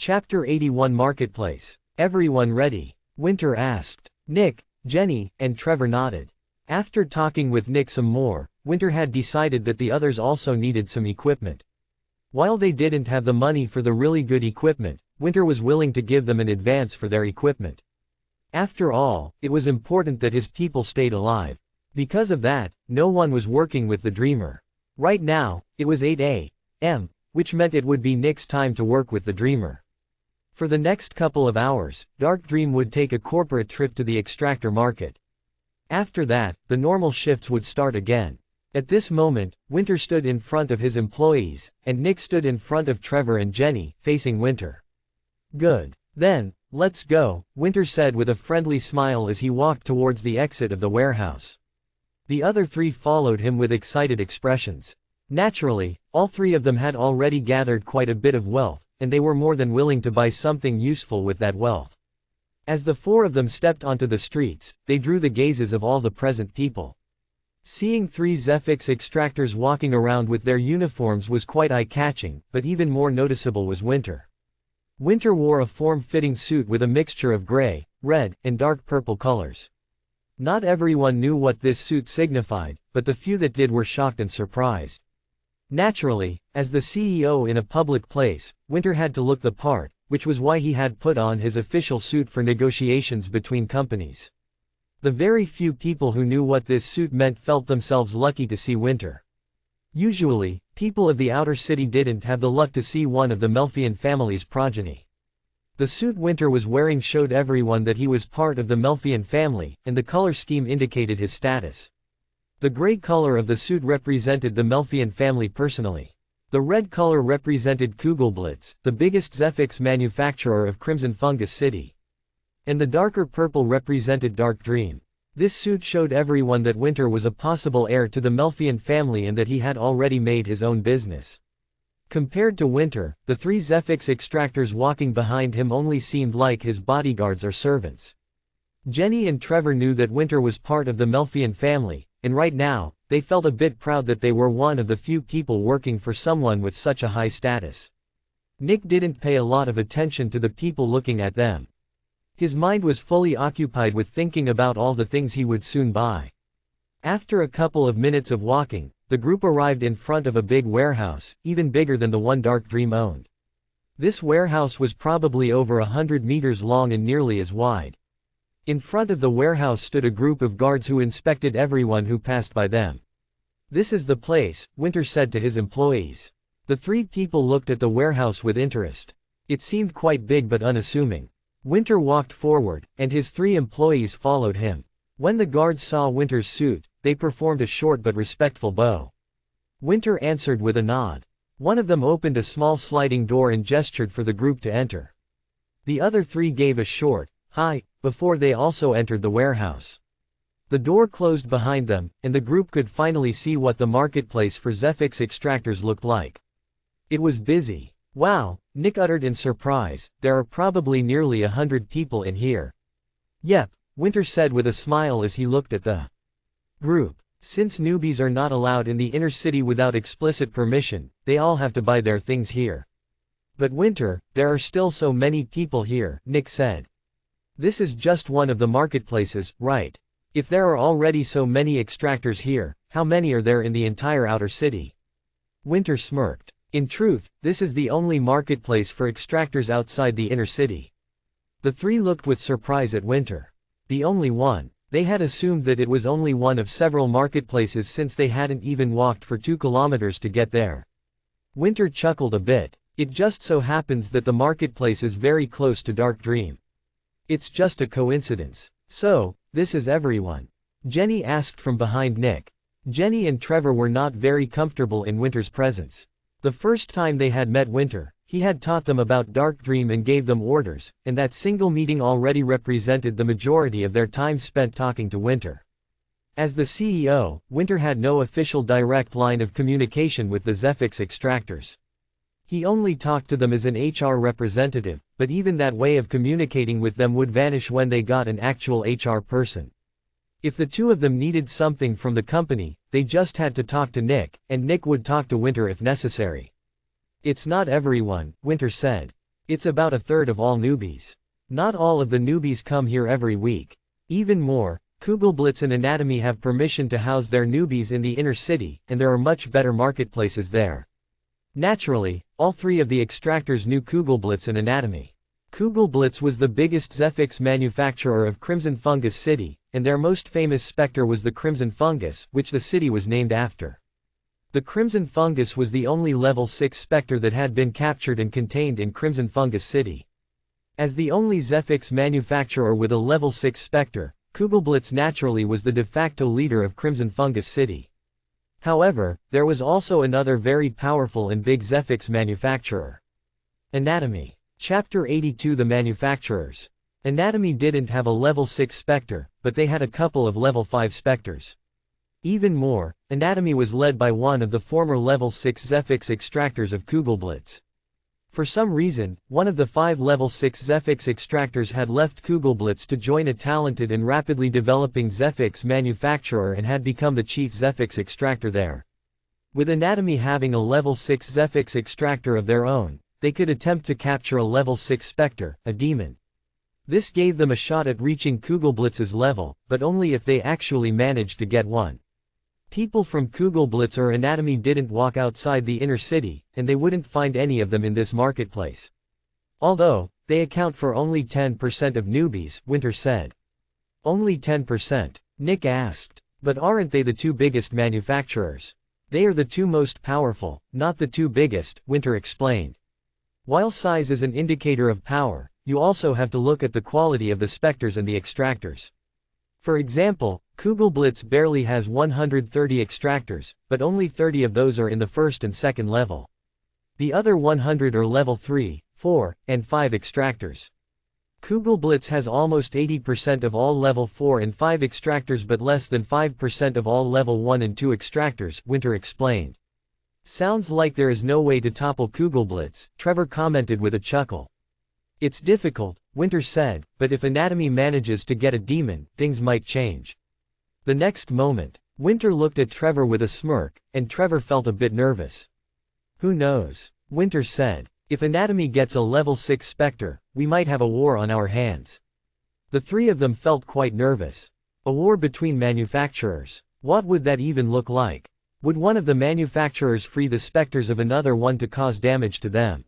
Chapter 81 Marketplace. Everyone ready? Winter asked. Nick, Jenny, and Trevor nodded. After talking with Nick some more, Winter had decided that the others also needed some equipment. While they didn't have the money for the really good equipment, Winter was willing to give them an advance for their equipment. After all, it was important that his people stayed alive. Because of that, no one was working with the Dreamer. Right now, it was 8 a.m., which meant it would be Nick's time to work with the Dreamer. For the next couple of hours, Dark Dream would take a corporate trip to the extractor market. After that, the normal shifts would start again. At this moment, Winter stood in front of his employees, and Nick stood in front of Trevor and Jenny, facing Winter. Good. Then, let's go, Winter said with a friendly smile as he walked towards the exit of the warehouse. The other three followed him with excited expressions. Naturally, all three of them had already gathered quite a bit of wealth, and they were more than willing to buy something useful with that wealth. As the four of them stepped onto the streets, they drew the gazes of all the present people. Seeing three Zephyx extractors walking around with their uniforms was quite eye-catching, but even more noticeable was Winter. Winter wore a form-fitting suit with a mixture of gray, red, and dark purple colors. Not everyone knew what this suit signified, but the few that did were shocked and surprised. Naturally, as the CEO in a public place, Winter had to look the part, which was why he had put on his official suit for negotiations between companies. The very few people who knew what this suit meant felt themselves lucky to see Winter. Usually, people of the outer city didn't have the luck to see one of the Melfian family's progeny. The suit Winter was wearing showed everyone that he was part of the Melfian family, and the color scheme indicated his status. The gray color of the suit represented the Melfian family personally. The red color represented Kugelblitz, the biggest Zephyx manufacturer of Crimson Fungus City. And the darker purple represented Dark Dream. This suit showed everyone that Winter was a possible heir to the Melfian family and that he had already made his own business. Compared to Winter, the three Zephyx extractors walking behind him only seemed like his bodyguards or servants. Jenny and Trevor knew that Winter was part of the Melfian family, and right now, they felt a bit proud that they were one of the few people working for someone with such a high status. Nick didn't pay a lot of attention to the people looking at them. His mind was fully occupied with thinking about all the things he would soon buy. After a couple of minutes of walking, the group arrived in front of a big warehouse, even bigger than the one Dark Dream owned. This warehouse was probably over 100 meters long and nearly as wide. In front of the warehouse stood a group of guards who inspected everyone who passed by them. This is the place, Winter said to his employees. The three people looked at the warehouse with interest. It seemed quite big but unassuming. Winter walked forward, and his three employees followed him. When the guards saw Winter's suit, they performed a short but respectful bow. Winter answered with a nod. One of them opened a small sliding door and gestured for the group to enter. The other three gave a short, "Hi," before they also entered the warehouse. The door closed behind them, and the group could finally see what the marketplace for Zephyx extractors looked like. It was busy. Wow, Nick uttered in surprise, there are probably nearly 100 people in here. Yep, Winter said with a smile as he looked at the group. Since newbies are not allowed in the inner city without explicit permission, they all have to buy their things here. But Winter, there are still so many people here, Nick said. This is just one of the marketplaces, right? If there are already so many extractors here, how many are there in the entire outer city? Winter smirked. In truth, this is the only marketplace for extractors outside the inner city. The three looked with surprise at Winter. The only one. They had assumed that it was only one of several marketplaces since they hadn't even walked for 2 kilometers to get there. Winter chuckled a bit. It just so happens that the marketplace is very close to Dark Dream. It's just a coincidence. So, this is everyone? Jenny asked from behind Nick. Jenny and Trevor were not very comfortable in Winter's presence. The first time they had met Winter, he had taught them about Dark Dream and gave them orders, and that single meeting already represented the majority of their time spent talking to Winter. As the CEO, Winter had no official direct line of communication with the Zephyx extractors. He only talked to them as an HR representative, but even that way of communicating with them would vanish when they got an actual HR person. If the two of them needed something from the company, they just had to talk to Nick, and Nick would talk to Winter if necessary. It's not everyone, Winter said. It's about a third of all newbies. Not all of the newbies come here every week. Even more, Kugelblitz and Anatomy have permission to house their newbies in the inner city, and there are much better marketplaces there. Naturally, all three of the extractors knew Kugelblitz and Anatomy. Kugelblitz was the biggest Zephyx manufacturer of Crimson Fungus City, and their most famous specter was the Crimson Fungus, which the city was named after. The Crimson Fungus was the only level 6 specter that had been captured and contained in Crimson Fungus City. As the only Zephyx manufacturer with a level 6 specter, Kugelblitz naturally was the de facto leader of Crimson Fungus City. However, there was also another very powerful and big Zephyx manufacturer. Anatomy. Chapter 82 The Manufacturers. Anatomy didn't have a level 6 specter, but they had a couple of level 5 specters. Even more, Anatomy was led by one of the former level 6 Zephyx extractors of Kugelblitz. For some reason, one of the 5 level 6 Zephyx extractors had left Kugelblitz to join a talented and rapidly developing Zephyx manufacturer and had become the chief Zephyx extractor there. With Anatomy having a level 6 Zephyx extractor of their own, they could attempt to capture a level 6 specter, a demon. This gave them a shot at reaching Kugelblitz's level, but only if they actually managed to get one. People from Kugelblitz or Anatomy didn't walk outside the inner city, and they wouldn't find any of them in this marketplace. Although, they account for only 10% of newbies, Winter said. Only 10%? Nick asked. But aren't they the two biggest manufacturers? They are the two most powerful, not the two biggest, Winter explained. While size is an indicator of power, you also have to look at the quality of the specters and the extractors. For example, Kugelblitz barely has 130 extractors, but only 30 of those are in the first and second level. The other 100 are level 3, 4, and 5 extractors. Kugelblitz has almost 80% of all level 4 and 5 extractors but less than 5% of all level 1 and 2 extractors, Winter explained. Sounds like there is no way to topple Kugelblitz, Trevor commented with a chuckle. It's difficult, Winter said, but if Anatomy manages to get a demon, things might change. The next moment, Winter looked at Trevor with a smirk, and Trevor felt a bit nervous. Who knows? Winter said. If Anatomy gets a level 6 specter, we might have a war on our hands. The three of them felt quite nervous. A war between manufacturers. What would that even look like? Would one of the manufacturers free the specters of another one to cause damage to them?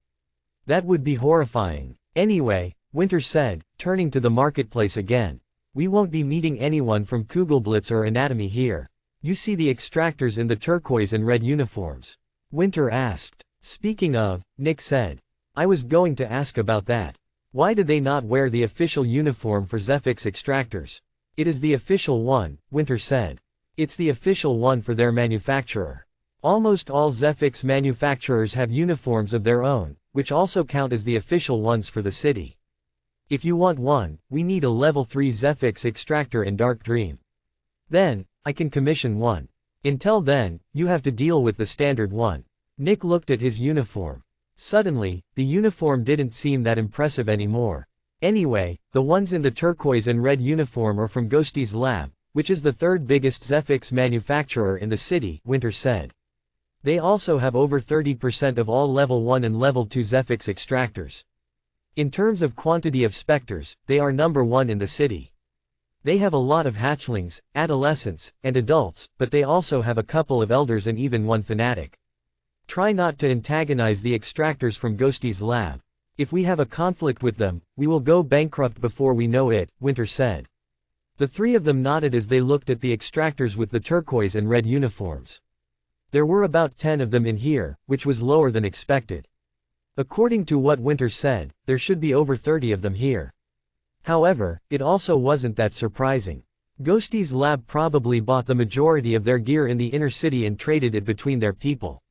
That would be horrifying. Anyway, Winter said, turning to the marketplace again. We won't be meeting anyone from Kugelblitz or Anatomy here. You see the extractors in the turquoise and red uniforms? Winter asked. Speaking of, Nick said. I was going to ask about that. Why do they not wear the official uniform for Zephyx extractors? It is the official one, Winter said. It's the official one for their manufacturer. Almost all Zephyx manufacturers have uniforms of their own, which also count as the official ones for the city. If you want one, we need a level 3 Zephyx extractor in Dark Dream. Then, I can commission one. Until then, you have to deal with the standard one. Nick looked at his uniform. Suddenly, the uniform didn't seem that impressive anymore. Anyway, the ones in the turquoise and red uniform are from Ghosty's lab, which is the third biggest Zephyx manufacturer in the city, Winter said. They also have over 30% of all level 1 and level 2 Zephyx extractors. In terms of quantity of specters, they are number 1 in the city. They have a lot of hatchlings, adolescents, and adults, but they also have a couple of elders and even one fanatic. Try not to antagonize the extractors from Ghosty's lab. If we have a conflict with them, we will go bankrupt before we know it, Winter said. The three of them nodded as they looked at the extractors with the turquoise and red uniforms. There were about 10 of them in here, which was lower than expected. According to what Winter said, there should be over 30 of them here. However, it also wasn't that surprising. Ghosty's lab probably bought the majority of their gear in the inner city and traded it between their people.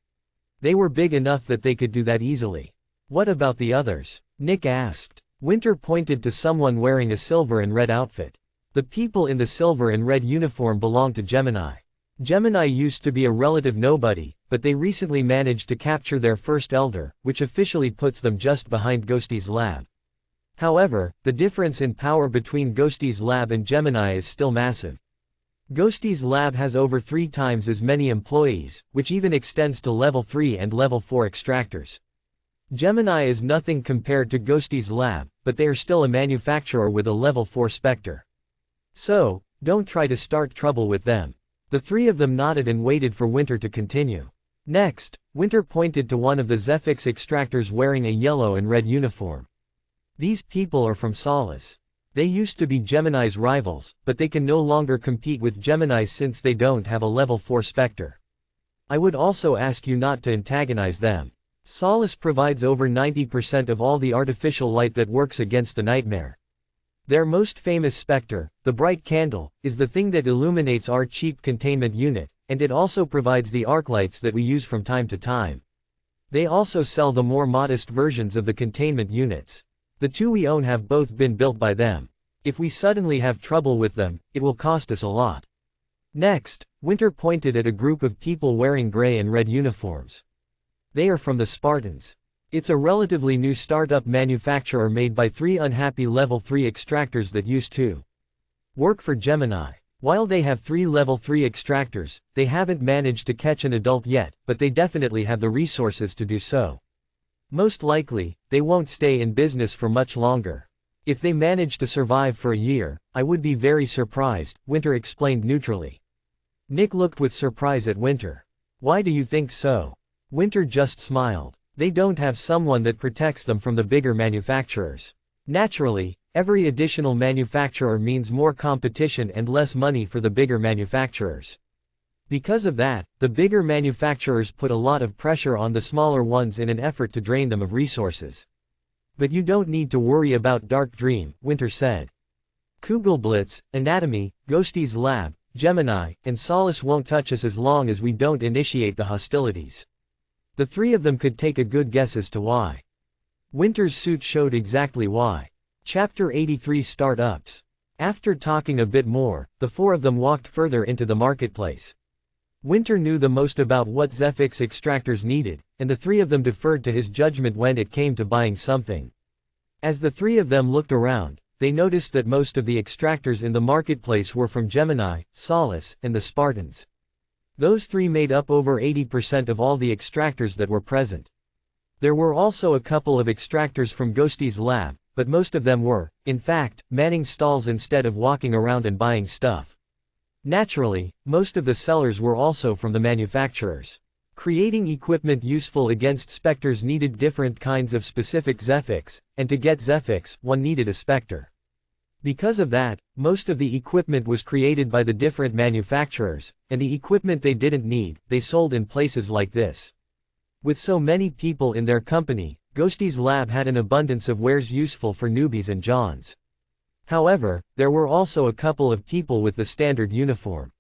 They were big enough that they could do that easily. What about the others? Nick asked. Winter pointed to someone wearing a silver and red outfit. The people in the silver and red uniform belong to Gemini. Gemini used to be a relative nobody, but they recently managed to capture their first elder, which officially puts them just behind Ghosty's lab. However, the difference in power between Ghosty's lab and Gemini is still massive. Ghosty's lab has over 3 times as many employees, which even extends to level 3 and level 4 extractors. Gemini is nothing compared to Ghosty's lab, but they are still a manufacturer with a level 4 Spectre. So, don't try to start trouble with them. The three of them nodded and waited for Winter to continue. Next, Winter pointed to one of the Zephyx extractors wearing a yellow and red uniform. These people are from Solace. They used to be Gemini's rivals, but they can no longer compete with Gemini since they don't have a level 4 Spectre. I would also ask you not to antagonize them. Solace provides over 90% of all the artificial light that works against the nightmare. Their most famous Spectre, the bright candle, is the thing that illuminates our cheap containment unit, and it also provides the arc lights that we use from time to time. They also sell the more modest versions of the containment units. The two we own have both been built by them. If we suddenly have trouble with them, it will cost us a lot. Next, Winter pointed at a group of people wearing gray and red uniforms. They are from the Spartans. It's a relatively new startup manufacturer made by three unhappy level 3 extractors that used to work for Gemini. While they have 3 level 3 extractors, they haven't managed to catch an adult yet, but they definitely have the resources to do so. Most likely, they won't stay in business for much longer. If they manage to survive for a year, I would be very surprised, Winter explained neutrally. Nick looked with surprise at Winter. Why do you think so? Winter just smiled. They don't have someone that protects them from the bigger manufacturers. Naturally, every additional manufacturer means more competition and less money for the bigger manufacturers. Because of that, the bigger manufacturers put a lot of pressure on the smaller ones in an effort to drain them of resources. But you don't need to worry about Dark Dream, Winter said. Kugelblitz, Anatomy, Ghosty's Lab, Gemini, and Solace won't touch us as long as we don't initiate the hostilities. The three of them could take a good guess as to why. Winter's suit showed exactly why. Chapter 83 Startups. After talking a bit more, the four of them walked further into the marketplace. Winter knew the most about what Zephyx extractors needed, and the three of them deferred to his judgment when it came to buying something. As the three of them looked around, they noticed that most of the extractors in the marketplace were from Gemini, Solace, and the Spartans. Those three made up over 80% of all the extractors that were present. There were also a couple of extractors from Ghosty's lab, but most of them were, in fact, manning stalls instead of walking around and buying stuff. Naturally, most of the sellers were also from the manufacturers. Creating equipment useful against specters needed different kinds of specific Zephyx, and to get Zephyx, one needed a specter. Because of that, most of the equipment was created by the different manufacturers, and the equipment they didn't need, they sold in places like this. With so many people in their company, Ghosty's lab had an abundance of wares useful for newbies and Johns. However, there were also a couple of people with the standard uniform.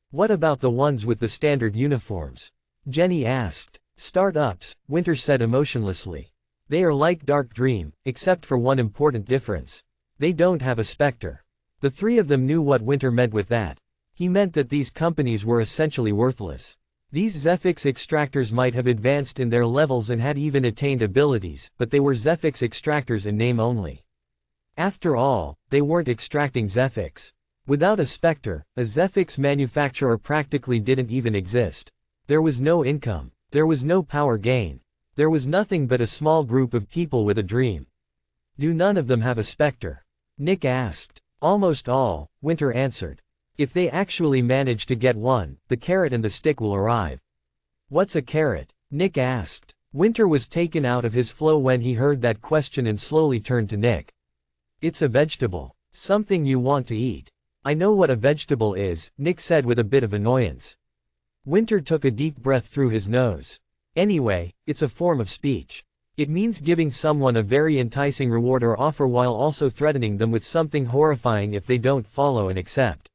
What about the ones with the standard uniforms? Jenny asked. Startups, Winter said emotionlessly. They are like Dark Dream, except for one important difference. They don't have a specter. The three of them knew what Winter meant with that. He meant that these companies were essentially worthless. These Zephyx extractors might have advanced in their levels and had even attained abilities, but they were Zephyx extractors in name only. After all, they weren't extracting Zephyx. Without a specter, a Zephyx manufacturer practically didn't even exist. There was no income. There was no power gain. There was nothing but a small group of people with a dream. Do none of them have a specter? Nick asked. Almost all, Winter answered. If they actually manage to get one, the carrot and the stick will arrive. What's a carrot? Nick asked. Winter was taken out of his flow when he heard that question and slowly turned to Nick. It's a vegetable. Something you want to eat. I know what a vegetable is, Nick said with a bit of annoyance. Winter took a deep breath through his nose. Anyway, it's a form of speech. It means giving someone a very enticing reward or offer while also threatening them with something horrifying if they don't follow and accept.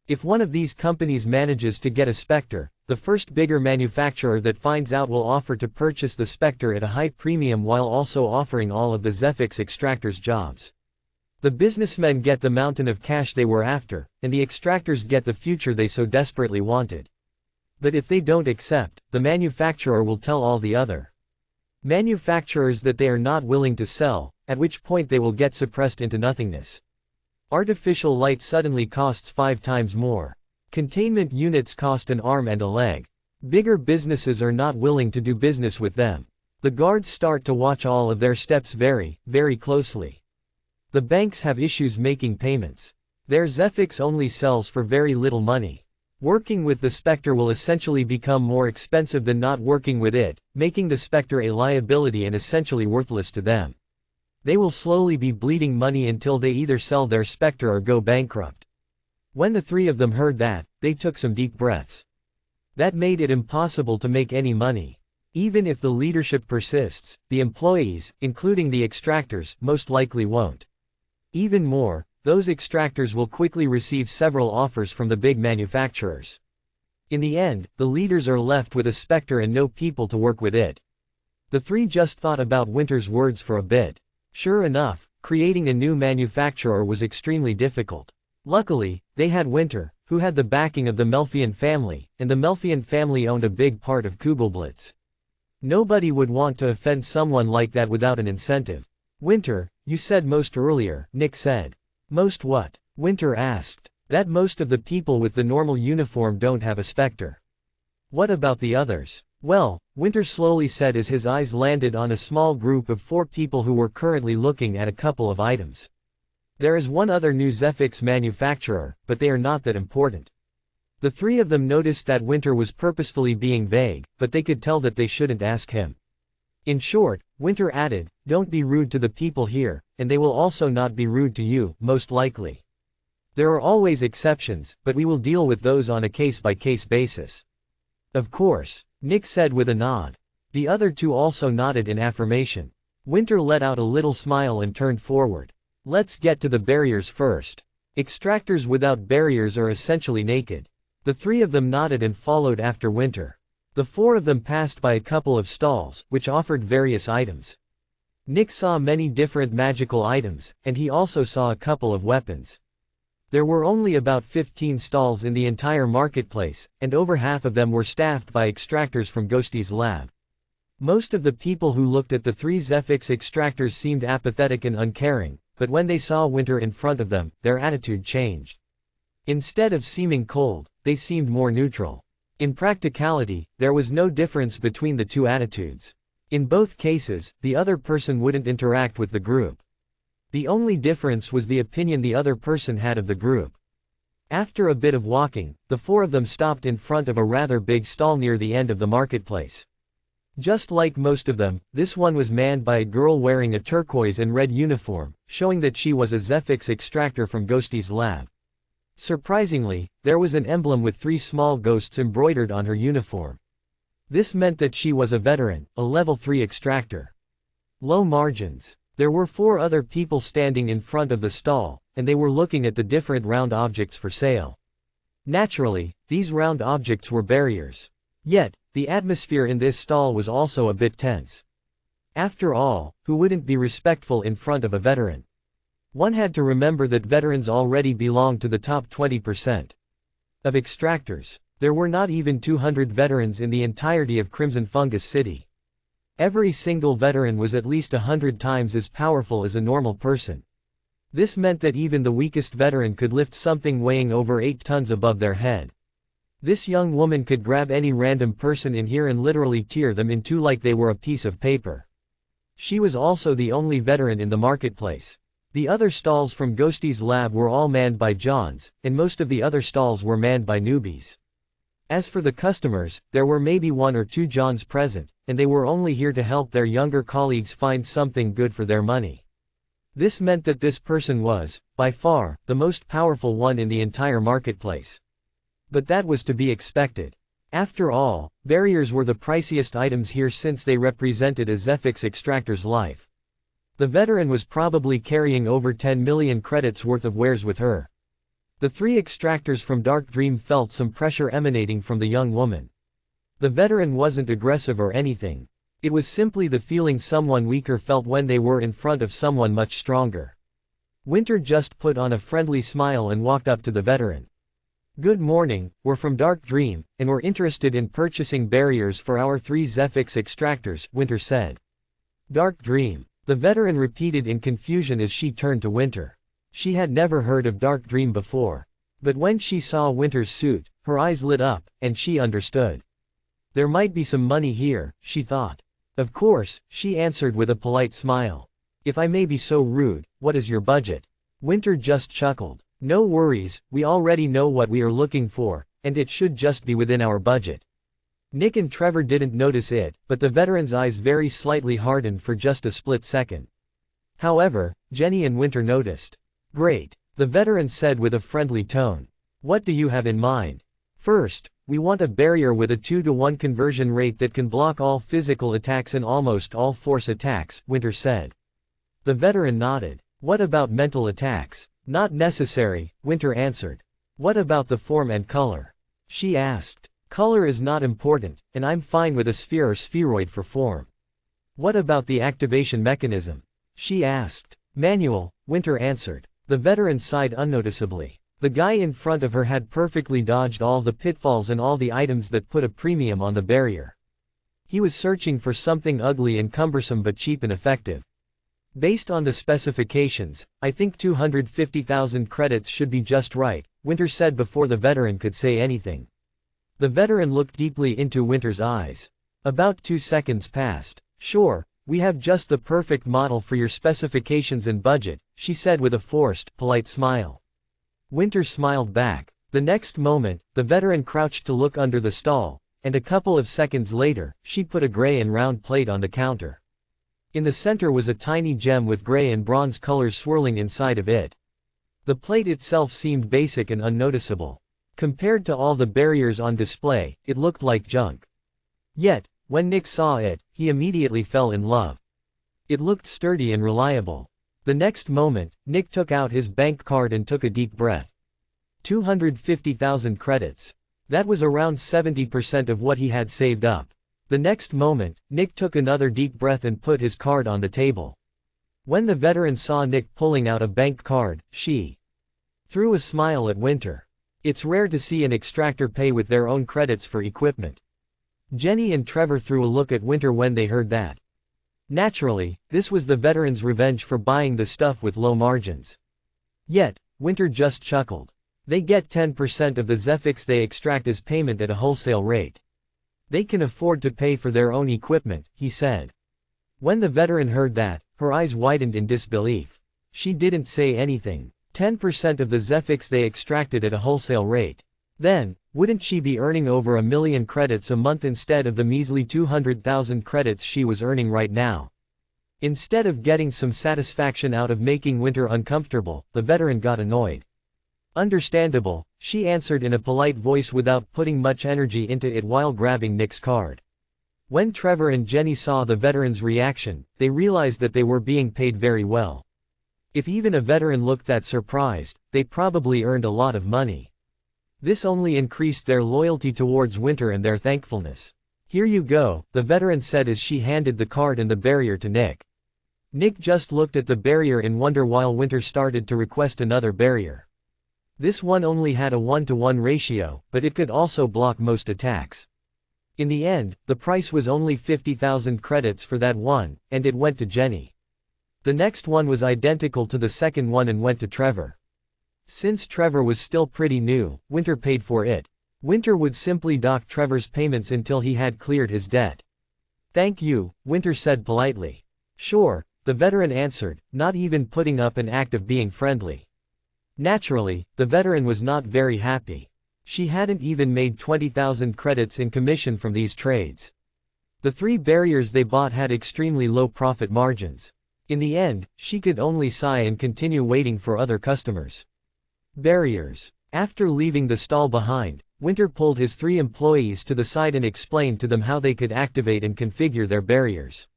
If one of these companies manages to get a specter, the first bigger manufacturer that finds out will offer to purchase the specter at a high premium while also offering all of the Zephyx extractors jobs. The businessmen get the mountain of cash they were after, and the extractors get the future they so desperately wanted. But if they don't accept, the manufacturer will tell all the other manufacturers that they are not willing to sell, at which point they will get suppressed into nothingness. Artificial light suddenly costs 5 times more. Containment units cost an arm and a leg. Bigger businesses are not willing to do business with them. The guards start to watch all of their steps very, very closely. The banks have issues making payments. Their Zephyx only sells for very little money. Working with the Spectre will essentially become more expensive than not working with it, making the Spectre a liability and essentially worthless to them. They will slowly be bleeding money until they either sell their Spectre or go bankrupt. When the three of them heard that, they took some deep breaths. That made it impossible to make any money. Even if the leadership persists, the employees, including the extractors, most likely won't. Even more, those extractors will quickly receive several offers from the big manufacturers. In the end, the leaders are left with a Spectre and no people to work with it. The three just thought about Winter's words for a bit. Sure enough, creating a new manufacturer was extremely difficult. Luckily, they had Winter, who had the backing of the Melfian family, and the Melfian family owned a big part of Kugelblitz. Nobody would want to offend someone like that without an incentive. Winter, you said most earlier, Nick said. Most what? Winter asked. That most of the people with the normal uniform don't have a Spectre. What about the others? Well, Winter slowly said as his eyes landed on a small group of 4 people who were currently looking at a couple of items. There is one other new Zephyx manufacturer, but they are not that important. The 3 of them noticed that Winter was purposefully being vague, but they could tell that they shouldn't ask him. In short, Winter added, don't be rude to the people here, and they will also not be rude to you, most likely. There are always exceptions, but we will deal with those on a case-by-case basis. Of course, Nick said with a nod. The other 2 also nodded in affirmation. Winter let out a little smile and turned forward. Let's get to the barriers first. Extractors without barriers are essentially naked. The 3 of them nodded and followed after Winter. The 4 of them passed by a couple of stalls, which offered various items. Nick saw many different magical items, and he also saw a couple of weapons. There were only about 15 stalls in the entire marketplace, and over half of them were staffed by extractors from Ghosty's lab. Most of the people who looked at the 3 Zephyx extractors seemed apathetic and uncaring, but when they saw Winter in front of them, their attitude changed. Instead of seeming cold, they seemed more neutral. In practicality, there was no difference between the 2 attitudes. In both cases, the other person wouldn't interact with the group. The only difference was the opinion the other person had of the group. After a bit of walking, the 4 of them stopped in front of a rather big stall near the end of the marketplace. Just like most of them, this one was manned by a girl wearing a turquoise and red uniform, showing that she was a Zephyx extractor from Ghosty's lab. Surprisingly, there was an emblem with 3 small ghosts embroidered on her uniform. This meant that she was a veteran, a level 3 extractor. Low margins. There were 4 other people standing in front of the stall, and they were looking at the different round objects for sale. Naturally, these round objects were barriers. Yet, the atmosphere in this stall was also a bit tense. After all, who wouldn't be respectful in front of a veteran? One had to remember that veterans already belonged to the top 20% of extractors. There were not even 200 veterans in the entirety of Crimson Fungus City. Every single veteran was at least 100 times as powerful as a normal person. This meant that even the weakest veteran could lift something weighing over 8 tons above their head. This young woman could grab any random person in here and literally tear them in 2 like they were a piece of paper. She was also the only veteran in the marketplace. The other stalls from Ghosty's lab were all manned by Johns, and most of the other stalls were manned by newbies. As for the customers, there were maybe 1 or 2 Johns present, and they were only here to help their younger colleagues find something good for their money. This meant that this person was, by far, the most powerful one in the entire marketplace. But that was to be expected. After all, barriers were the priciest items here since they represented a Zephyx extractor's life. The veteran was probably carrying over 10 million credits worth of wares with her. The 3 extractors from Dark Dream felt some pressure emanating from the young woman. The veteran wasn't aggressive or anything. It was simply the feeling someone weaker felt when they were in front of someone much stronger. Winter just put on a friendly smile and walked up to the veteran. Good morning, we're from Dark Dream, and we're interested in purchasing barriers for our 3 Zephyx extractors, Winter said. Dark Dream. The veteran repeated in confusion as she turned to Winter. She had never heard of Dark Dream before. But when she saw Winter's suit, her eyes lit up, and she understood. There might be some money here, she thought. Of course, she answered with a polite smile. If I may be so rude, what is your budget? Winter just chuckled. No worries, we already know what we are looking for, and it should just be within our budget. Nick and Trevor didn't notice it, but the veteran's eyes very slightly hardened for just a split second. However, Jenny and Winter noticed. Great, the veteran said with a friendly tone. What do you have in mind? First, we want a barrier with a 2-to-1 conversion rate that can block all physical attacks and almost all force attacks, Winter said. The veteran nodded. What about mental attacks? Not necessary, Winter answered. What about the form and color? She asked. Color is not important, and I'm fine with a sphere or spheroid for form. What about the activation mechanism? She asked. Manual, Winter answered. The veteran sighed unnoticeably. The guy in front of her had perfectly dodged all the pitfalls and all the items that put a premium on the barrier. He was searching for something ugly and cumbersome but cheap and effective. Based on the specifications, I think 250,000 credits should be just right, Winter said before the veteran could say anything. The veteran looked deeply into Winter's eyes. About 2 seconds passed. Sure, we have just the perfect model for your specifications and budget, she said with a forced, polite smile. Winter smiled back. The next moment, the veteran crouched to look under the stall, and a couple of seconds later, she put a gray and round plate on the counter. In the center was a tiny gem with gray and bronze colors swirling inside of it. The plate itself seemed basic and unnoticeable. Compared to all the barriers on display, it looked like junk. Yet, when Nick saw it, he immediately fell in love. It looked sturdy and reliable. The next moment, Nick took out his bank card and took a deep breath. 250,000 credits. That was around 70% of what he had saved up. The next moment, Nick took another deep breath and put his card on the table. When the veteran saw Nick pulling out a bank card, she threw a smile at Winter. It's rare to see an extractor pay with their own credits for equipment. Jenny and Trevor threw a look at Winter when they heard that. Naturally, this was the veteran's revenge for buying the stuff with low margins. Yet, Winter just chuckled. They get 10% of the Zephyx they extract as payment at a wholesale rate. They can afford to pay for their own equipment, he said. When the veteran heard that, her eyes widened in disbelief. She didn't say anything. 10% of the Zephyx they extracted at a wholesale rate. Then, wouldn't she be earning over 1 million credits a month instead of the measly 200,000 credits she was earning right now? Instead of getting some satisfaction out of making Winter uncomfortable, the veteran got annoyed. Understandable, she answered in a polite voice without putting much energy into it while grabbing Nick's card. When Trevor and Jenny saw the veteran's reaction, they realized that they were being paid very well. If even a veteran looked that surprised, they probably earned a lot of money. This only increased their loyalty towards Winter and their thankfulness. Here you go, the veteran said as she handed the card and the barrier to Nick. Nick just looked at the barrier in wonder while Winter started to request another barrier. This one only had a 1-to-1 ratio, but it could also block most attacks. In the end, the price was only 50,000 credits for that one, and it went to Jenny. The next one was identical to the second one and went to Trevor. Since Trevor was still pretty new, Winter paid for it. Winter would simply dock Trevor's payments until he had cleared his debt. Thank you, Winter said politely. Sure, the veteran answered, not even putting up an act of being friendly. Naturally, the veteran was not very happy. She hadn't even made 20,000 credits in commission from these trades. The 3 barriers they bought had extremely low profit margins. In the end, she could only sigh and continue waiting for other customers. Barriers. After leaving the stall behind, Winter pulled his 3 employees to the side and explained to them how they could activate and configure their barriers.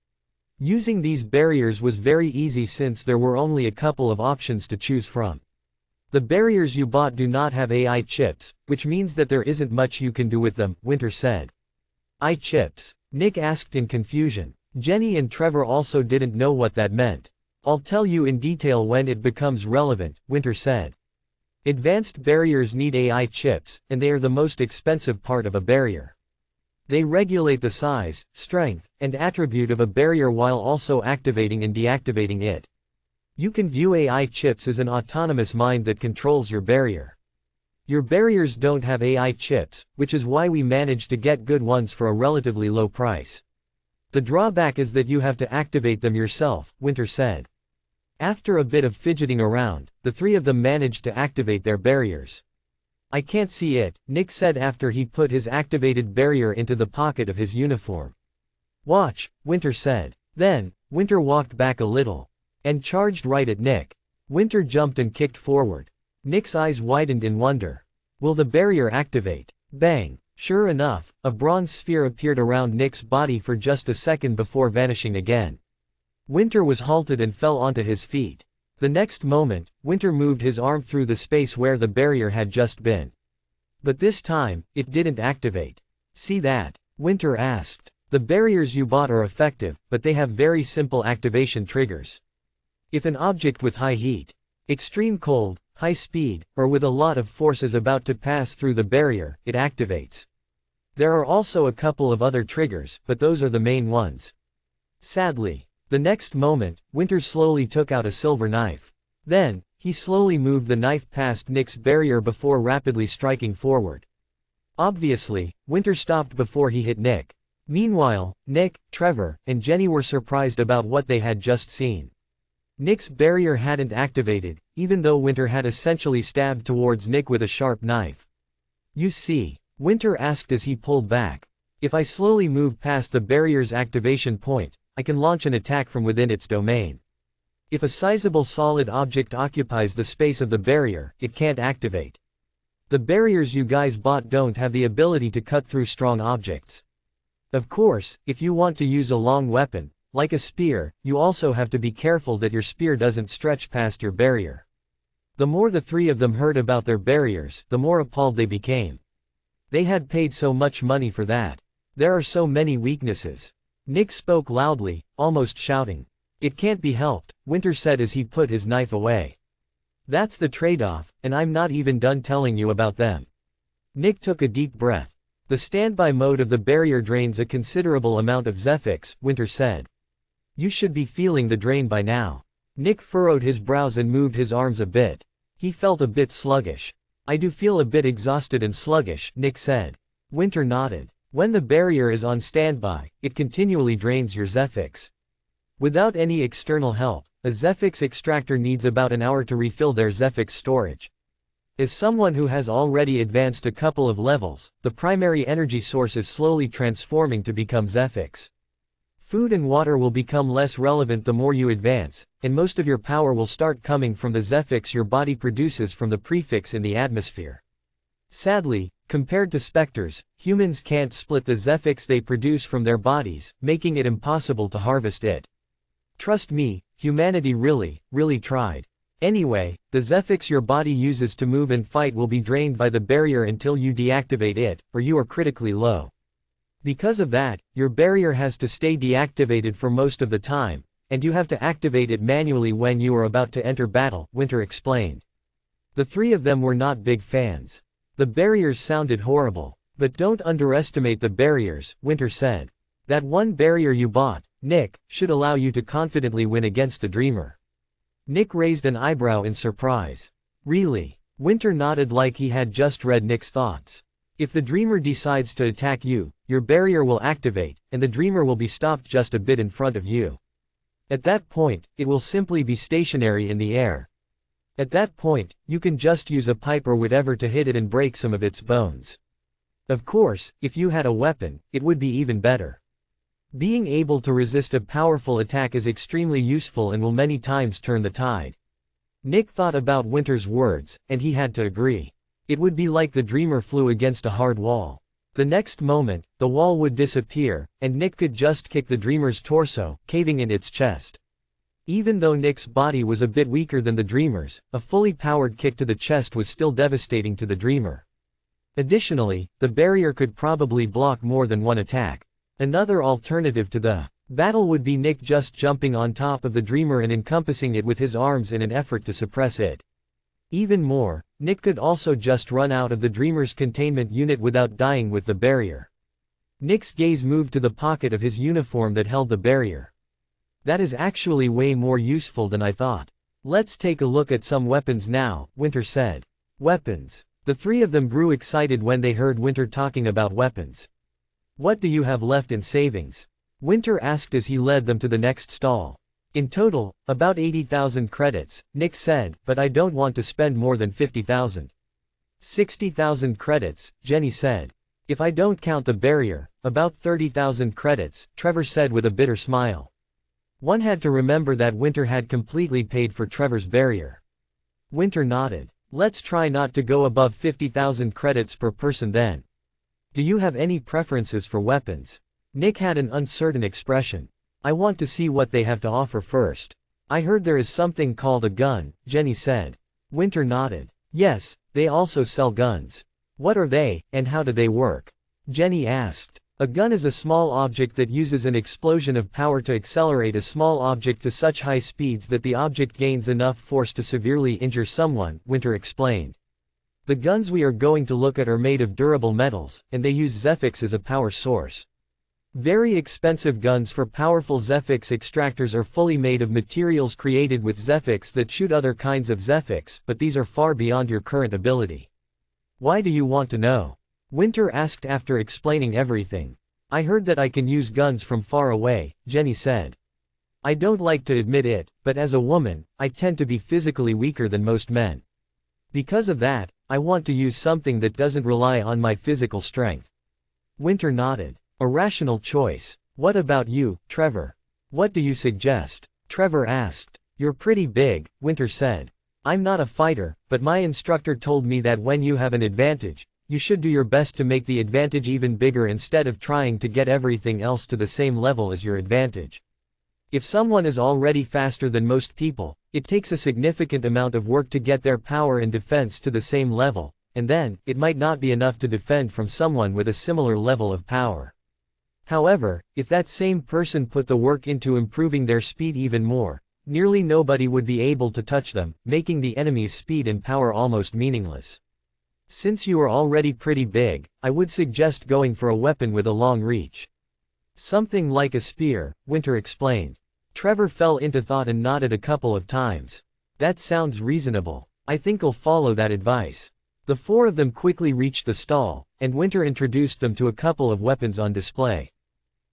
Using these barriers was very easy since there were only a couple of options to choose from. The barriers you bought do not have AI chips, which means that there isn't much you can do with them, Winter said. AI chips? Nick asked in confusion. Jenny and Trevor also didn't know what that meant. I'll tell you in detail when it becomes relevant, Winter said. Advanced barriers need AI chips, and they are the most expensive part of a barrier. They regulate the size, strength, and attribute of a barrier while also activating and deactivating it. You can view AI chips as an autonomous mind that controls your barrier. Your barriers don't have AI chips, which is why we managed to get good ones for a relatively low price. The drawback is that you have to activate them yourself, Winter said. After a bit of fidgeting around, the three of them managed to activate their barriers. I can't see it, Nick said after he put his activated barrier into the pocket of his uniform. Watch, Winter said. Then, Winter walked back a little and charged right at Nick. Winter jumped and kicked forward. Nick's eyes widened in wonder. Will the barrier activate? Bang! Sure enough, a bronze sphere appeared around Nick's body for just a second before vanishing again. Winter was halted and fell onto his feet. The next moment, Winter moved his arm through the space where the barrier had just been. But this time, it didn't activate. See that? Winter asked. The barriers you bought are effective, but they have very simple activation triggers. If an object with high heat, extreme cold, high speed, or with a lot of force is about to pass through the barrier, it activates. There are also a couple of other triggers, but those are the main ones. Sadly, the next moment, Winter slowly took out a silver knife. Then, he slowly moved the knife past Nick's barrier before rapidly striking forward. Obviously, Winter stopped before he hit Nick. Meanwhile, Nick, Trevor, and Jenny were surprised about what they had just seen. Nick's barrier hadn't activated, even though Winter had essentially stabbed towards Nick with a sharp knife. You see, Winter asked as he pulled back. If I slowly move past the barrier's activation point, I can launch an attack from within its domain. If a sizable solid object occupies the space of the barrier, it can't activate. The barriers you guys bought don't have the ability to cut through strong objects. Of course, if you want to use a long weapon, like a spear, you also have to be careful that your spear doesn't stretch past your barrier. The more the three of them heard about their barriers, the more appalled they became. They had paid so much money for that. There are so many weaknesses. Nick spoke loudly, almost shouting. It can't be helped, Winter said as he put his knife away. That's the trade-off, and I'm not even done telling you about them. Nick took a deep breath. The standby mode of the barrier drains a considerable amount of Zephyx, Winter said. You should be feeling the drain by now. Nick furrowed his brows and moved his arms a bit. He felt a bit sluggish. I do feel a bit exhausted and sluggish, Nick said. Winter nodded. When the barrier is on standby, it continually drains your Zephyx. Without any external help, a Zephyx extractor needs about an hour to refill their Zephyx storage. As someone who has already advanced a couple of levels, the primary energy source is slowly transforming to become Zephyx. Food and water will become less relevant the more you advance, and most of your power will start coming from the Zephyx your body produces from the prefix in the atmosphere. Sadly, compared to specters, humans can't split the Zephyx they produce from their bodies, making it impossible to harvest it. Trust me, humanity really tried. Anyway, the Zephyx your body uses to move and fight will be drained by the barrier until you deactivate it, or you are critically low. Because of that, your barrier has to stay deactivated for most of the time, and you have to activate it manually when you are about to enter battle, Winter explained. The three of them were not big fans. The barriers sounded horrible. But don't underestimate the barriers, Winter said. That one barrier you bought, Nick, should allow you to confidently win against the Dreamer. Nick raised an eyebrow in surprise. Really? Winter nodded like he had just read Nick's thoughts. If the Dreamer decides to attack you, your barrier will activate, and the Dreamer will be stopped just a bit in front of you. At that point, it will simply be stationary in the air. At that point, you can just use a pipe or whatever to hit it and break some of its bones. Of course, if you had a weapon, it would be even better. Being able to resist a powerful attack is extremely useful and will many times turn the tide. Nick thought about Winter's words, and he had to agree. It would be like the Dreamer flew against a hard wall. The next moment, the wall would disappear, and Nick could just kick the Dreamer's torso, caving in its chest. Even though Nick's body was a bit weaker than the Dreamer's, a fully powered kick to the chest was still devastating to the Dreamer. Additionally, the barrier could probably block more than one attack. Another alternative to the battle would be Nick just jumping on top of the Dreamer and encompassing it with his arms in an effort to suppress it. Even more, Nick could also just run out of the Dreamer's containment unit without dying with the barrier. Nick's gaze moved to the pocket of his uniform that held the barrier. That is actually way more useful than I thought. Let's take a look at some weapons now, Winter said. Weapons. The three of them grew excited when they heard Winter talking about weapons. What do you have left in savings? Winter asked as he led them to the next stall. In total, about 80,000 credits, Nick said, but I don't want to spend more than 50,000. 60,000 credits, Jenny said. If I don't count the barrier, about 30,000 credits, Trevor said with a bitter smile. One had to remember that Winter had completely paid for Trevor's barrier. Winter nodded. Let's try not to go above 50,000 credits per person then. Do you have any preferences for weapons? Nick had an uncertain expression. I want to see what they have to offer first. I heard there is something called a gun, Jenny said. Winter nodded. Yes, they also sell guns. What are they, and how do they work? Jenny asked. A gun is a small object that uses an explosion of power to accelerate a small object to such high speeds that the object gains enough force to severely injure someone, Winter explained. The guns we are going to look at are made of durable metals, and they use Zephyx as a power source. Very expensive guns for powerful Zephyx extractors are fully made of materials created with Zephyx that shoot other kinds of Zephyx, but these are far beyond your current ability. Why do you want to know? Winter asked after explaining everything. I heard that I can use guns from far away, Jenny said. I don't like to admit it, but as a woman, I tend to be physically weaker than most men. Because of that, I want to use something that doesn't rely on my physical strength. Winter nodded. A rational choice. What about you, Trevor? What do you suggest? Trevor asked. You're pretty big, Winter said. I'm not a fighter, but my instructor told me that when you have an advantage, you should do your best to make the advantage even bigger instead of trying to get everything else to the same level as your advantage. If someone is already faster than most people, it takes a significant amount of work to get their power and defense to the same level, and then, it might not be enough to defend from someone with a similar level of power. However, if that same person put the work into improving their speed even more, nearly nobody would be able to touch them, making the enemy's speed and power almost meaningless. Since you are already pretty big, I would suggest going for a weapon with a long reach. Something like a spear, Winter explained. Trevor fell into thought and nodded a couple of times. That sounds reasonable. I think I'll follow that advice. The four of them quickly reached the stall, and Winter introduced them to a couple of weapons on display.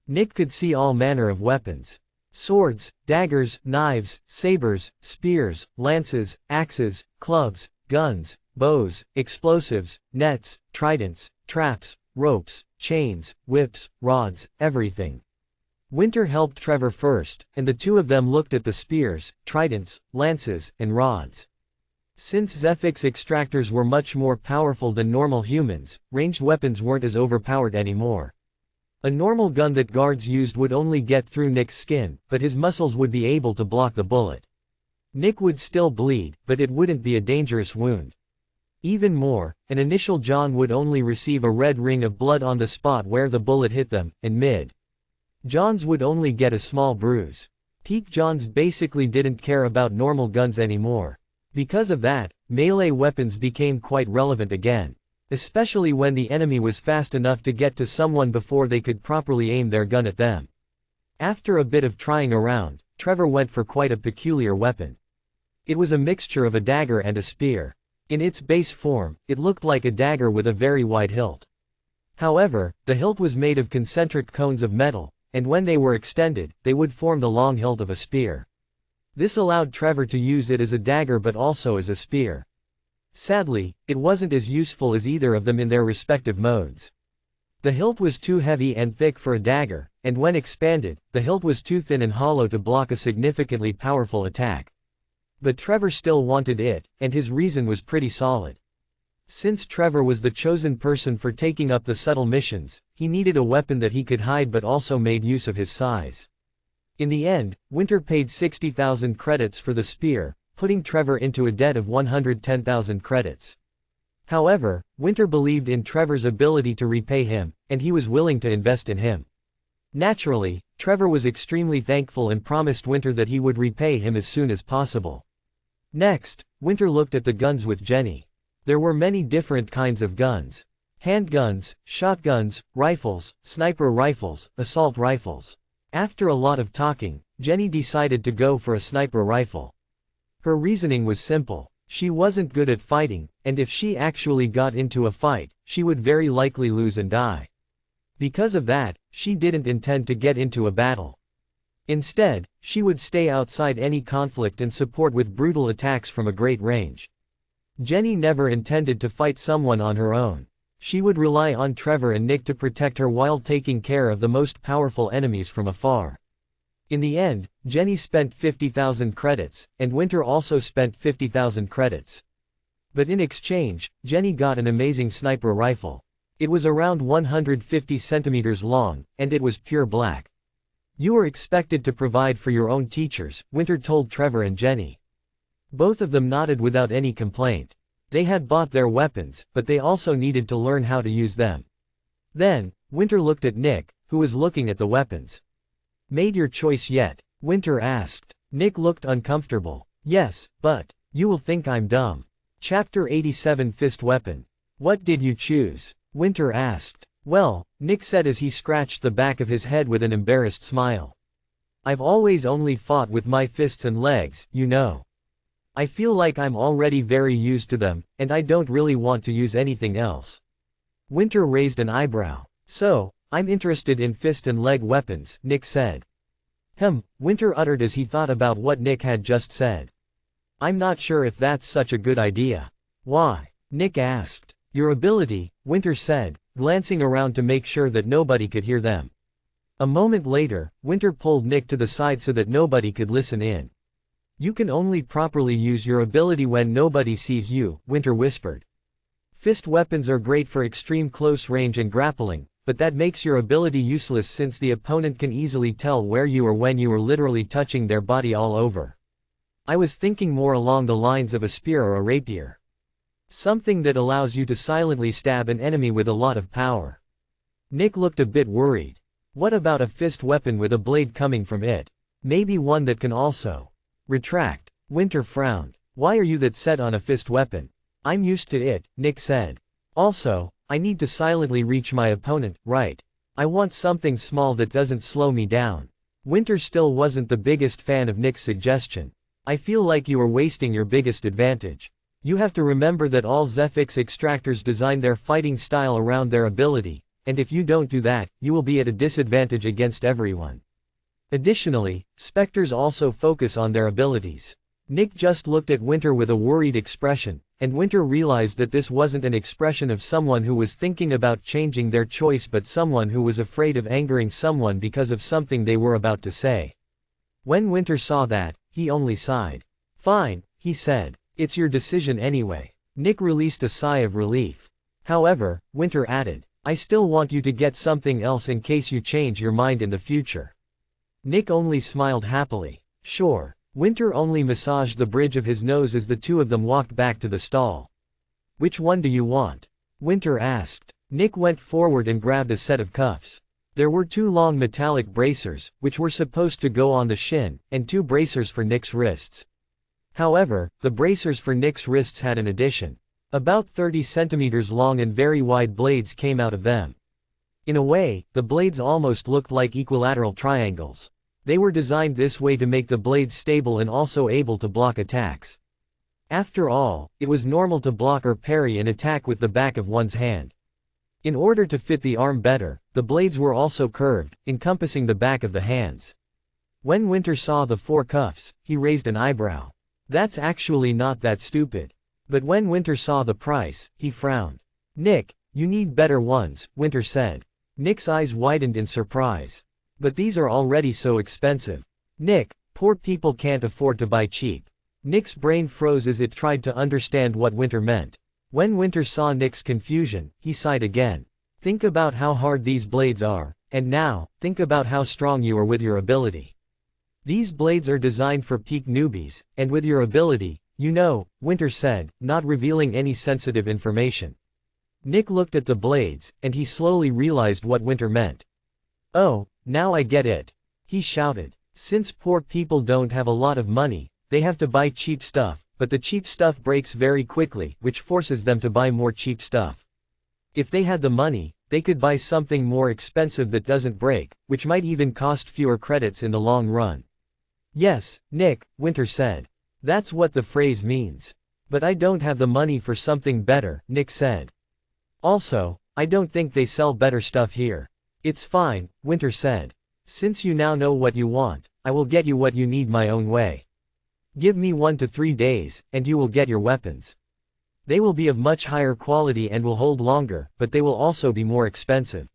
Nick could see all manner of weapons. Swords, daggers, knives, sabers, spears, lances, axes, clubs, guns, bows, explosives, nets, tridents, traps, ropes, chains, whips, rods, everything. Winter helped Trevor first, and the two of them looked at the spears, tridents, lances, and rods. Since Zephyx extractors were much more powerful than normal humans, ranged weapons weren't as overpowered anymore. A normal gun that guards used would only get through Nick's skin, but his muscles would be able to block the bullet. Nick would still bleed, but it wouldn't be a dangerous wound. Even more, an initial John would only receive a red ring of blood on the spot where the bullet hit them, and Johns would only get a small bruise. Peak Johns basically didn't care about normal guns anymore. Because of that, melee weapons became quite relevant again. Especially when the enemy was fast enough to get to someone before they could properly aim their gun at them. After a bit of trying around, Trevor went for quite a peculiar weapon. It was a mixture of a dagger and a spear. In its base form, it looked like a dagger with a very wide hilt. However, the hilt was made of concentric cones of metal, and when they were extended, they would form the long hilt of a spear. This allowed Trevor to use it as a dagger but also as a spear. Sadly, it wasn't as useful as either of them in their respective modes. The hilt was too heavy and thick for a dagger, and when expanded, the hilt was too thin and hollow to block a significantly powerful attack. But Trevor still wanted it, and his reason was pretty solid. Since Trevor was the chosen person for taking up the subtle missions, he needed a weapon that he could hide but also made use of his size. In the end, Winter paid 60,000 credits for the spear, putting Trevor into a debt of 110,000 credits. However, Winter believed in Trevor's ability to repay him, and he was willing to invest in him. Naturally, Trevor was extremely thankful and promised Winter that he would repay him as soon as possible. Next, Winter looked at the guns with Jenny. There were many different kinds of guns. Handguns, shotguns, rifles, sniper rifles, assault rifles. After a lot of talking, Jenny decided to go for a sniper rifle. Her reasoning was simple. She wasn't good at fighting, and if she actually got into a fight, she would very likely lose and die. Because of that, she didn't intend to get into a battle. Instead, she would stay outside any conflict and support with brutal attacks from a great range. Jenny never intended to fight someone on her own. She would rely on Trevor and Nick to protect her while taking care of the most powerful enemies from afar. In the end, Jenny spent 50,000 credits, and Winter also spent 50,000 credits. But in exchange, Jenny got an amazing sniper rifle. It was around 150 centimeters long, and it was pure black. You are expected to provide for your own teachers, Winter told Trevor and Jenny. Both of them nodded without any complaint. They had bought their weapons, but they also needed to learn how to use them. Then, Winter looked at Nick, who was looking at the weapons. Made your choice yet? Winter asked. Nick looked uncomfortable. Yes, but you will think I'm dumb. Chapter 87 Fist Weapon. What did you choose? Winter asked. Well, Nick said as he scratched the back of his head with an embarrassed smile. I've always only fought with my fists and legs, you know. I feel like I'm already very used to them, and I don't really want to use anything else. Winter raised an eyebrow. So, I'm interested in fist and leg weapons, Nick said. Winter uttered as he thought about what Nick had just said. I'm not sure if that's such a good idea. Why? Nick asked. Your ability, Winter said, glancing around to make sure that nobody could hear them. A moment later, Winter pulled Nick to the side so that nobody could listen in. You can only properly use your ability when nobody sees you, Winter whispered. Fist weapons are great for extreme close range and grappling, but that makes your ability useless since the opponent can easily tell where you are when you are literally touching their body all over. I was thinking more along the lines of a spear or a rapier. Something that allows you to silently stab an enemy with a lot of power. Nick looked a bit worried. What about a fist weapon with a blade coming from it? Maybe one that can also retract. Winter frowned. Why are you that set on a fist weapon? I'm used to it, Nick said. Also, I need to silently reach my opponent, right? I want something small that doesn't slow me down. Winter still wasn't the biggest fan of Nick's suggestion. I feel like you are wasting your biggest advantage. You have to remember that all Zephyx extractors design their fighting style around their ability, and if you don't do that, you will be at a disadvantage against everyone. Additionally, Spectres also focus on their abilities. Nick just looked at Winter with a worried expression, and Winter realized that this wasn't an expression of someone who was thinking about changing their choice but someone who was afraid of angering someone because of something they were about to say. When Winter saw that, he only sighed. Fine, he said. It's your decision anyway. Nick released a sigh of relief. However, Winter added, I still want you to get something else in case you change your mind in the future. Nick only smiled happily. Sure. Winter only massaged the bridge of his nose as the two of them walked back to the stall. Which one do you want? Winter asked. Nick went forward and grabbed a set of cuffs. There were 2 long metallic bracers, which were supposed to go on the shin, and 2 bracers for Nick's wrists. However, the bracers for Nick's wrists had an addition. About 30 centimeters long and very wide blades came out of them. In a way, the blades almost looked like equilateral triangles. They were designed this way to make the blades stable and also able to block attacks. After all, it was normal to block or parry an attack with the back of one's hand. In order to fit the arm better, the blades were also curved, encompassing the back of the hands. When Winter saw the 4 cuffs, he raised an eyebrow. That's actually not that stupid. But when Winter saw the price, he frowned. Nick, you need better ones, Winter said. Nick's eyes widened in surprise. But these are already so expensive. Nick, poor people can't afford to buy cheap. Nick's brain froze as it tried to understand what Winter meant. When Winter saw Nick's confusion, he sighed again. Think about how hard these blades are, and now, think about how strong you are with your ability. These blades are designed for peak newbies, and with your ability, you know, Winter said, not revealing any sensitive information. Nick looked at the blades, and he slowly realized what Winter meant. Oh, now I get it. He shouted. Since poor people don't have a lot of money, they have to buy cheap stuff, but the cheap stuff breaks very quickly, which forces them to buy more cheap stuff. If they had the money, they could buy something more expensive that doesn't break, which might even cost fewer credits in the long run. Yes, Nick, Winter said. That's what the phrase means. But I don't have the money for something better, Nick said. Also, I don't think they sell better stuff here. It's fine, Winter said. Since you now know what you want, I will get you what you need my own way. Give me 1 to 3 days, and you will get your weapons. They will be of much higher quality and will hold longer, but they will also be more expensive.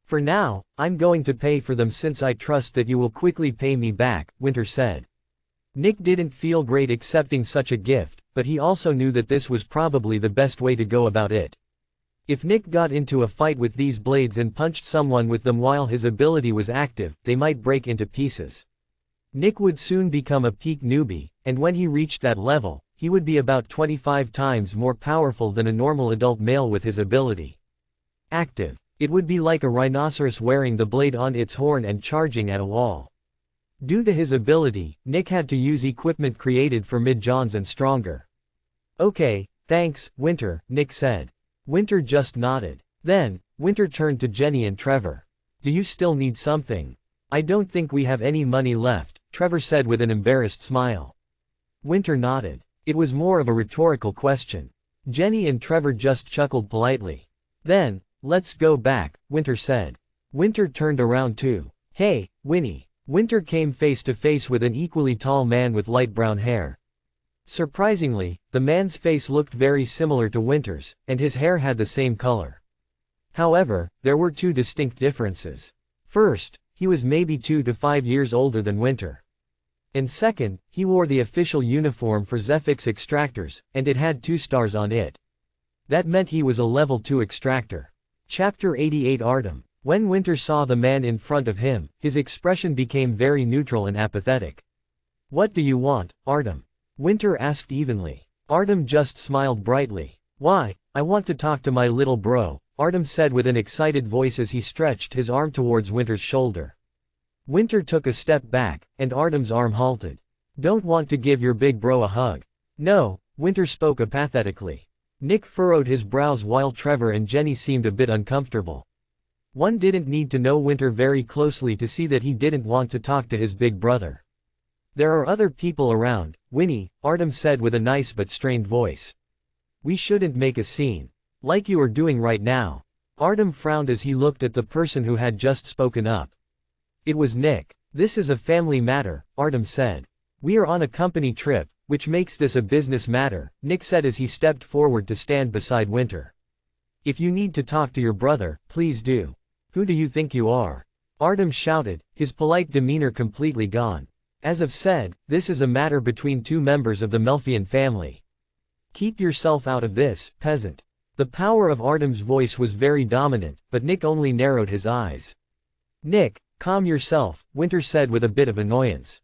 For now, I'm going to pay for them since I trust that you will quickly pay me back, Winter said. Nick didn't feel great accepting such a gift, but he also knew that this was probably the best way to go about it. If Nick got into a fight with these blades and punched someone with them while his ability was active, they might break into pieces. Nick would soon become a peak newbie, and when he reached that level, he would be about 25 times more powerful than a normal adult male with his ability. Active. It would be like a rhinoceros wearing the blade on its horn and charging at a wall. Due to his ability, Nick had to use equipment created for mid-Johns and stronger. Okay, thanks, Winter, Nick said. Winter just nodded. Then, Winter turned to Jenny and Trevor. Do you still need something? I don't think we have any money left, Trevor said with an embarrassed smile. Winter nodded. It was more of a rhetorical question. Jenny and Trevor just chuckled politely. Then, let's go back, Winter said. Winter turned around too. Hey, Winnie. Winter came face to face with an equally tall man with light brown hair. Surprisingly, the man's face looked very similar to Winter's, and his hair had the same color. However, there were 2 distinct differences. First, he was maybe 2 to 5 years older than Winter. And second, he wore the official uniform for Zephix extractors, and it had 2 stars on it. That meant he was a level 2 extractor. Chapter 88 Artem. When Winter saw the man in front of him, his expression became very neutral and apathetic. What do you want, Artem? Winter asked evenly. Artem just smiled brightly. Why, I want to talk to my little bro, Artem said with an excited voice as he stretched his arm towards Winter's shoulder. Winter took a step back, and Artem's arm halted. Don't want to give your big bro a hug? No, Winter spoke apathetically. Nick furrowed his brows while Trevor and Jenny seemed a bit uncomfortable. One didn't need to know Winter very closely to see that he didn't want to talk to his big brother. There are other people around, Winnie, Artem said with a nice but strained voice. We shouldn't make a scene. Like you are doing right now. Artem frowned as he looked at the person who had just spoken up. It was Nick. This is a family matter, Artem said. We are on a company trip, which makes this a business matter, Nick said as he stepped forward to stand beside Winter. If you need to talk to your brother, please do. Who do you think you are? Artem shouted, his polite demeanor completely gone. As I've said, this is a matter between 2 members of the Melfian family. Keep yourself out of this, peasant. The power of Artem's voice was very dominant, but Nick only narrowed his eyes. Nick, calm yourself, Winter said with a bit of annoyance.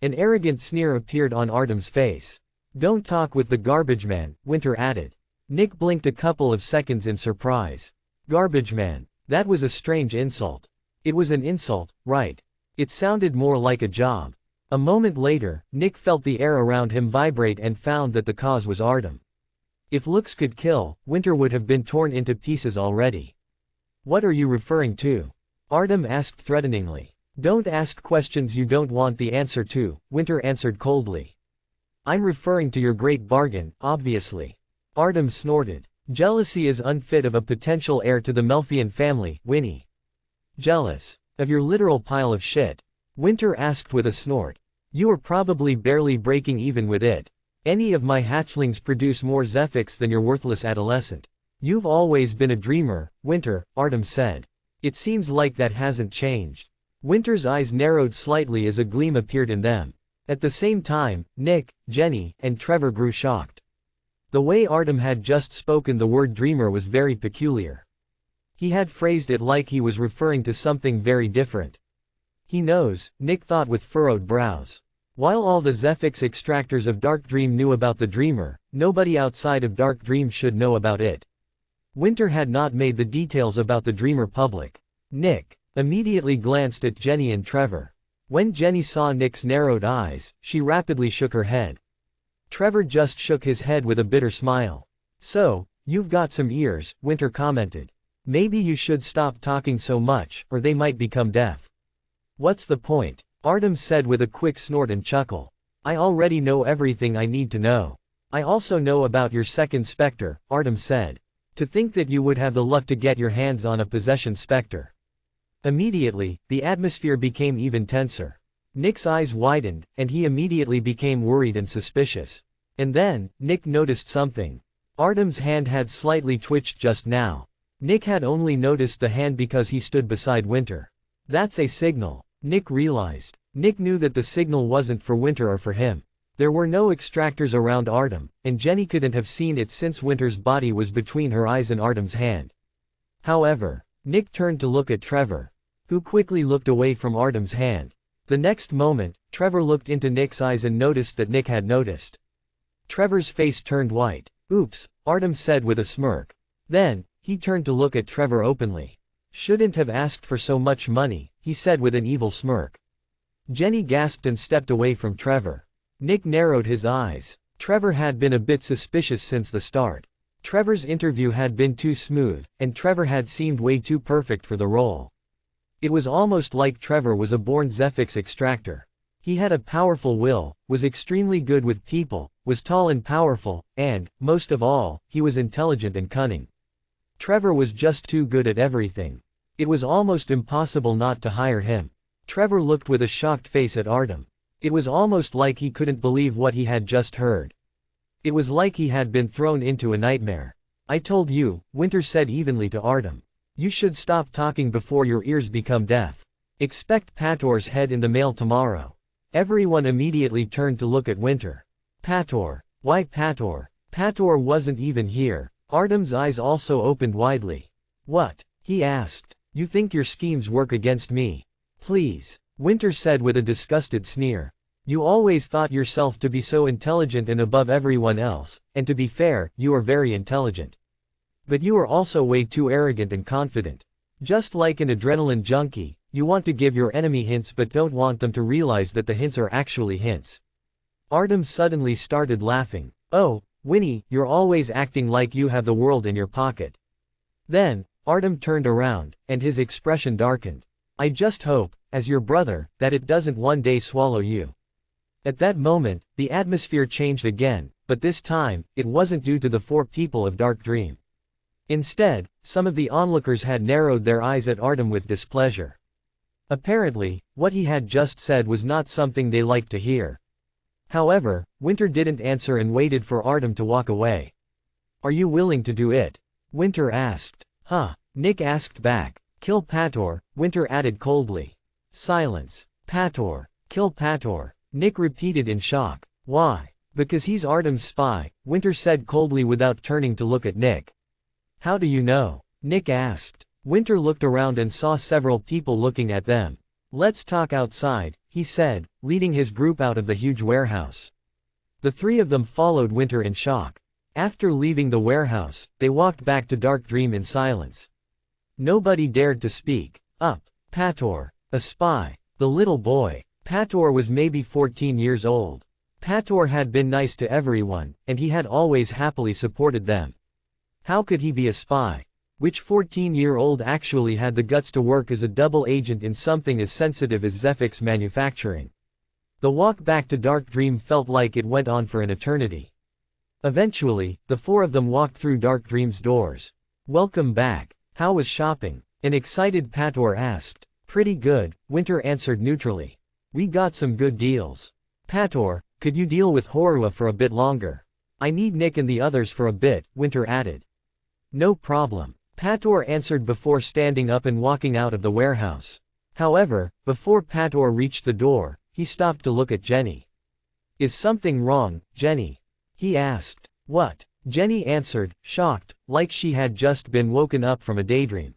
An arrogant sneer appeared on Artem's face. Don't talk with the garbage man, Winter added. Nick blinked a couple of seconds in surprise. Garbage man. That was a strange insult. It was an insult, right? It sounded more like a job. A moment later, Nick felt the air around him vibrate and found that the cause was Artem. If looks could kill, Winter would have been torn into pieces already. What are you referring to? Artem asked threateningly. Don't ask questions you don't want the answer to, Winter answered coldly. I'm referring to your great bargain, obviously. Artem snorted. Jealousy is unfit of a potential heir to the Melfian family, Winnie. Jealous? Of your literal pile of shit? Winter asked with a snort. You are probably barely breaking even with it. Any of my hatchlings produce more Zephix than your worthless adolescent. You've always been a dreamer, Winter, Artem said. It seems like that hasn't changed. Winter's eyes narrowed slightly as a gleam appeared in them. At the same time, Nick, Jenny, and Trevor grew shocked. The way Artem had just spoken the word dreamer was very peculiar. He had phrased it like he was referring to something very different. He knows, Nick thought with furrowed brows. While all the Zephix extractors of Dark Dream knew about the dreamer, nobody outside of Dark Dream should know about it. Winter had not made the details about the dreamer public. Nick immediately glanced at Jenny and Trevor. When Jenny saw Nick's narrowed eyes, she rapidly shook her head. Trevor just shook his head with a bitter smile. So, you've got some ears, Winter commented. Maybe you should stop talking so much, or they might become deaf. What's the point? Artem said with a quick snort and chuckle. I already know everything I need to know. I also know about your second specter, Artem said. To think that you would have the luck to get your hands on a possession specter. Immediately, the atmosphere became even tenser. Nick's eyes widened, and he immediately became worried and suspicious. And then, Nick noticed something. Artem's hand had slightly twitched just now. Nick had only noticed the hand because he stood beside Winter. That's a signal, Nick realized. Nick knew that the signal wasn't for Winter or for him. There were no extractors around Artem, and Jenny couldn't have seen it since Winter's body was between her eyes and Artem's hand. However, Nick turned to look at Trevor, who quickly looked away from Artem's hand. The next moment, Trevor looked into Nick's eyes and noticed that Nick had noticed. Trevor's face turned white. Oops, Artem said with a smirk. Then, he turned to look at Trevor openly. Shouldn't have asked for so much money, he said with an evil smirk. Jenny gasped and stepped away from Trevor. Nick narrowed his eyes. Trevor had been a bit suspicious since the start. Trevor's interview had been too smooth, and Trevor had seemed way too perfect for the role. It was almost like Trevor was a born Zephyx extractor. He had a powerful will, was extremely good with people, was tall and powerful, and, most of all, he was intelligent and cunning. Trevor was just too good at everything. It was almost impossible not to hire him. Trevor looked with a shocked face at Artem. It was almost like he couldn't believe what he had just heard. It was like he had been thrown into a nightmare. I told you, Winter said evenly to Artem. You should stop talking before your ears become deaf. Expect Pator's head in the mail tomorrow. Everyone immediately turned to look at Winter. Pator. Why Pator? Pator wasn't even here. Artem's eyes also opened widely. What? He asked. You think your schemes work against me? Please. Winter said with a disgusted sneer. You always thought yourself to be so intelligent and above everyone else, and to be fair, you are very intelligent. But you are also way too arrogant and confident. Just like an adrenaline junkie, you want to give your enemy hints but don't want them to realize that the hints are actually hints. Artem suddenly started laughing. Oh, Winnie, you're always acting like you have the world in your pocket. Then, Artem turned around, and his expression darkened. I just hope, as your brother, that it doesn't one day swallow you. At that moment, the atmosphere changed again, but this time, it wasn't due to the four people of Dark Dream. Instead, some of the onlookers had narrowed their eyes at Artem with displeasure. Apparently, what he had just said was not something they liked to hear. However, Winter didn't answer and waited for Artem to walk away. Are you willing to do it? Winter asked. Huh? Nick asked back. Kill Pator, Winter added coldly. Silence. Pator. Kill Pator, Nick repeated in shock. Why? Because he's Artem's spy, Winter said coldly without turning to look at Nick. How do you know? Nick asked. Winter looked around and saw several people looking at them. Let's talk outside, he said, leading his group out of the huge warehouse. The three of them followed Winter in shock. After leaving the warehouse, they walked back to Dark Dream in silence. Nobody dared to speak. Up. Pator. A spy. The little boy. Pator was maybe 14 years old. Pator had been nice to everyone, and he had always happily supported them. How could he be a spy? Which 14-year-old actually had the guts to work as a double agent in something as sensitive as Zephyx manufacturing? The walk back to Dark Dream felt like it went on for an eternity. Eventually, the four of them walked through Dark Dream's doors. Welcome back. How was shopping? An excited Pator asked. Pretty good, Winter answered neutrally. We got some good deals. Pator, could you deal with Horua for a bit longer? I need Nick and the others for a bit, Winter added. No problem, Pator answered before standing up and walking out of the warehouse. However, before Pator reached the door, he stopped to look at Jenny. Is something wrong, Jenny? He asked. What? Jenny answered, shocked, like she had just been woken up from a daydream.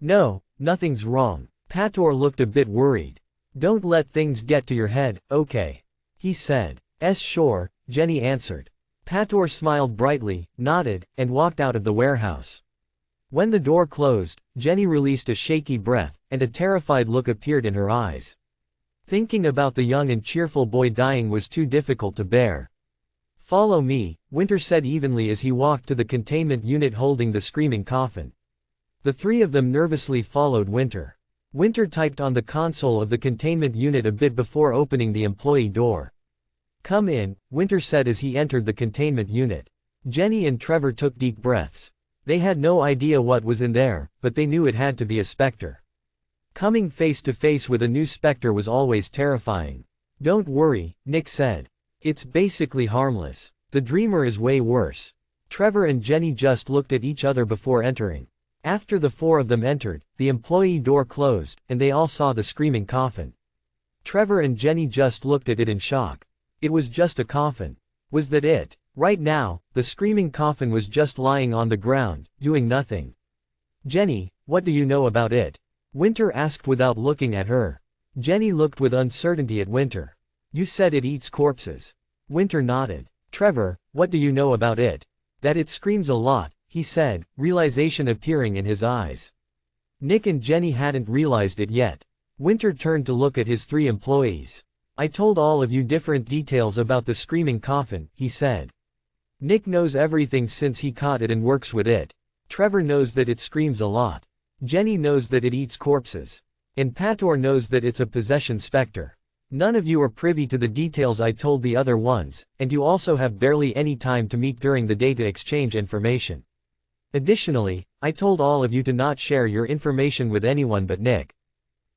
No, nothing's wrong. Pator looked a bit worried. Don't let things get to your head, okay? He said. Sure, Jenny answered. Pator smiled brightly, nodded, and walked out of the warehouse. When the door closed, Jenny released a shaky breath, and a terrified look appeared in her eyes. Thinking about the young and cheerful boy dying was too difficult to bear. Follow me, Winter said evenly as he walked to the containment unit holding the screaming coffin. The three of them nervously followed Winter. Winter typed on the console of the containment unit a bit before opening the employee door. Come in, Winter said as he entered the containment unit. Jenny and Trevor took deep breaths. They had no idea what was in there, but they knew it had to be a specter. Coming face to face with a new specter was always terrifying. Don't worry, Nick said. It's basically harmless. The dreamer is way worse. Trevor and Jenny just looked at each other before entering. After the four of them entered, the employee door closed, and they all saw the screaming coffin. Trevor and Jenny just looked at it in shock. It was just a coffin. Was that it? Right now, the screaming coffin was just lying on the ground, doing nothing. Jenny, what do you know about it? Winter asked without looking at her. Jenny looked with uncertainty at Winter. You said it eats corpses. Winter nodded. Trevor, what do you know about it? That it screams a lot, he said, realization appearing in his eyes. Nick and Jenny hadn't realized it yet. Winter turned to look at his three employees. I told all of you different details about the screaming coffin, he said. Nick knows everything since he caught it and works with it. Trevor knows that it screams a lot. Jenny knows that it eats corpses. And Pator knows that it's a possession specter. None of you are privy to the details I told the other ones, and you also have barely any time to meet during the day to exchange information. Additionally, I told all of you to not share your information with anyone but Nick.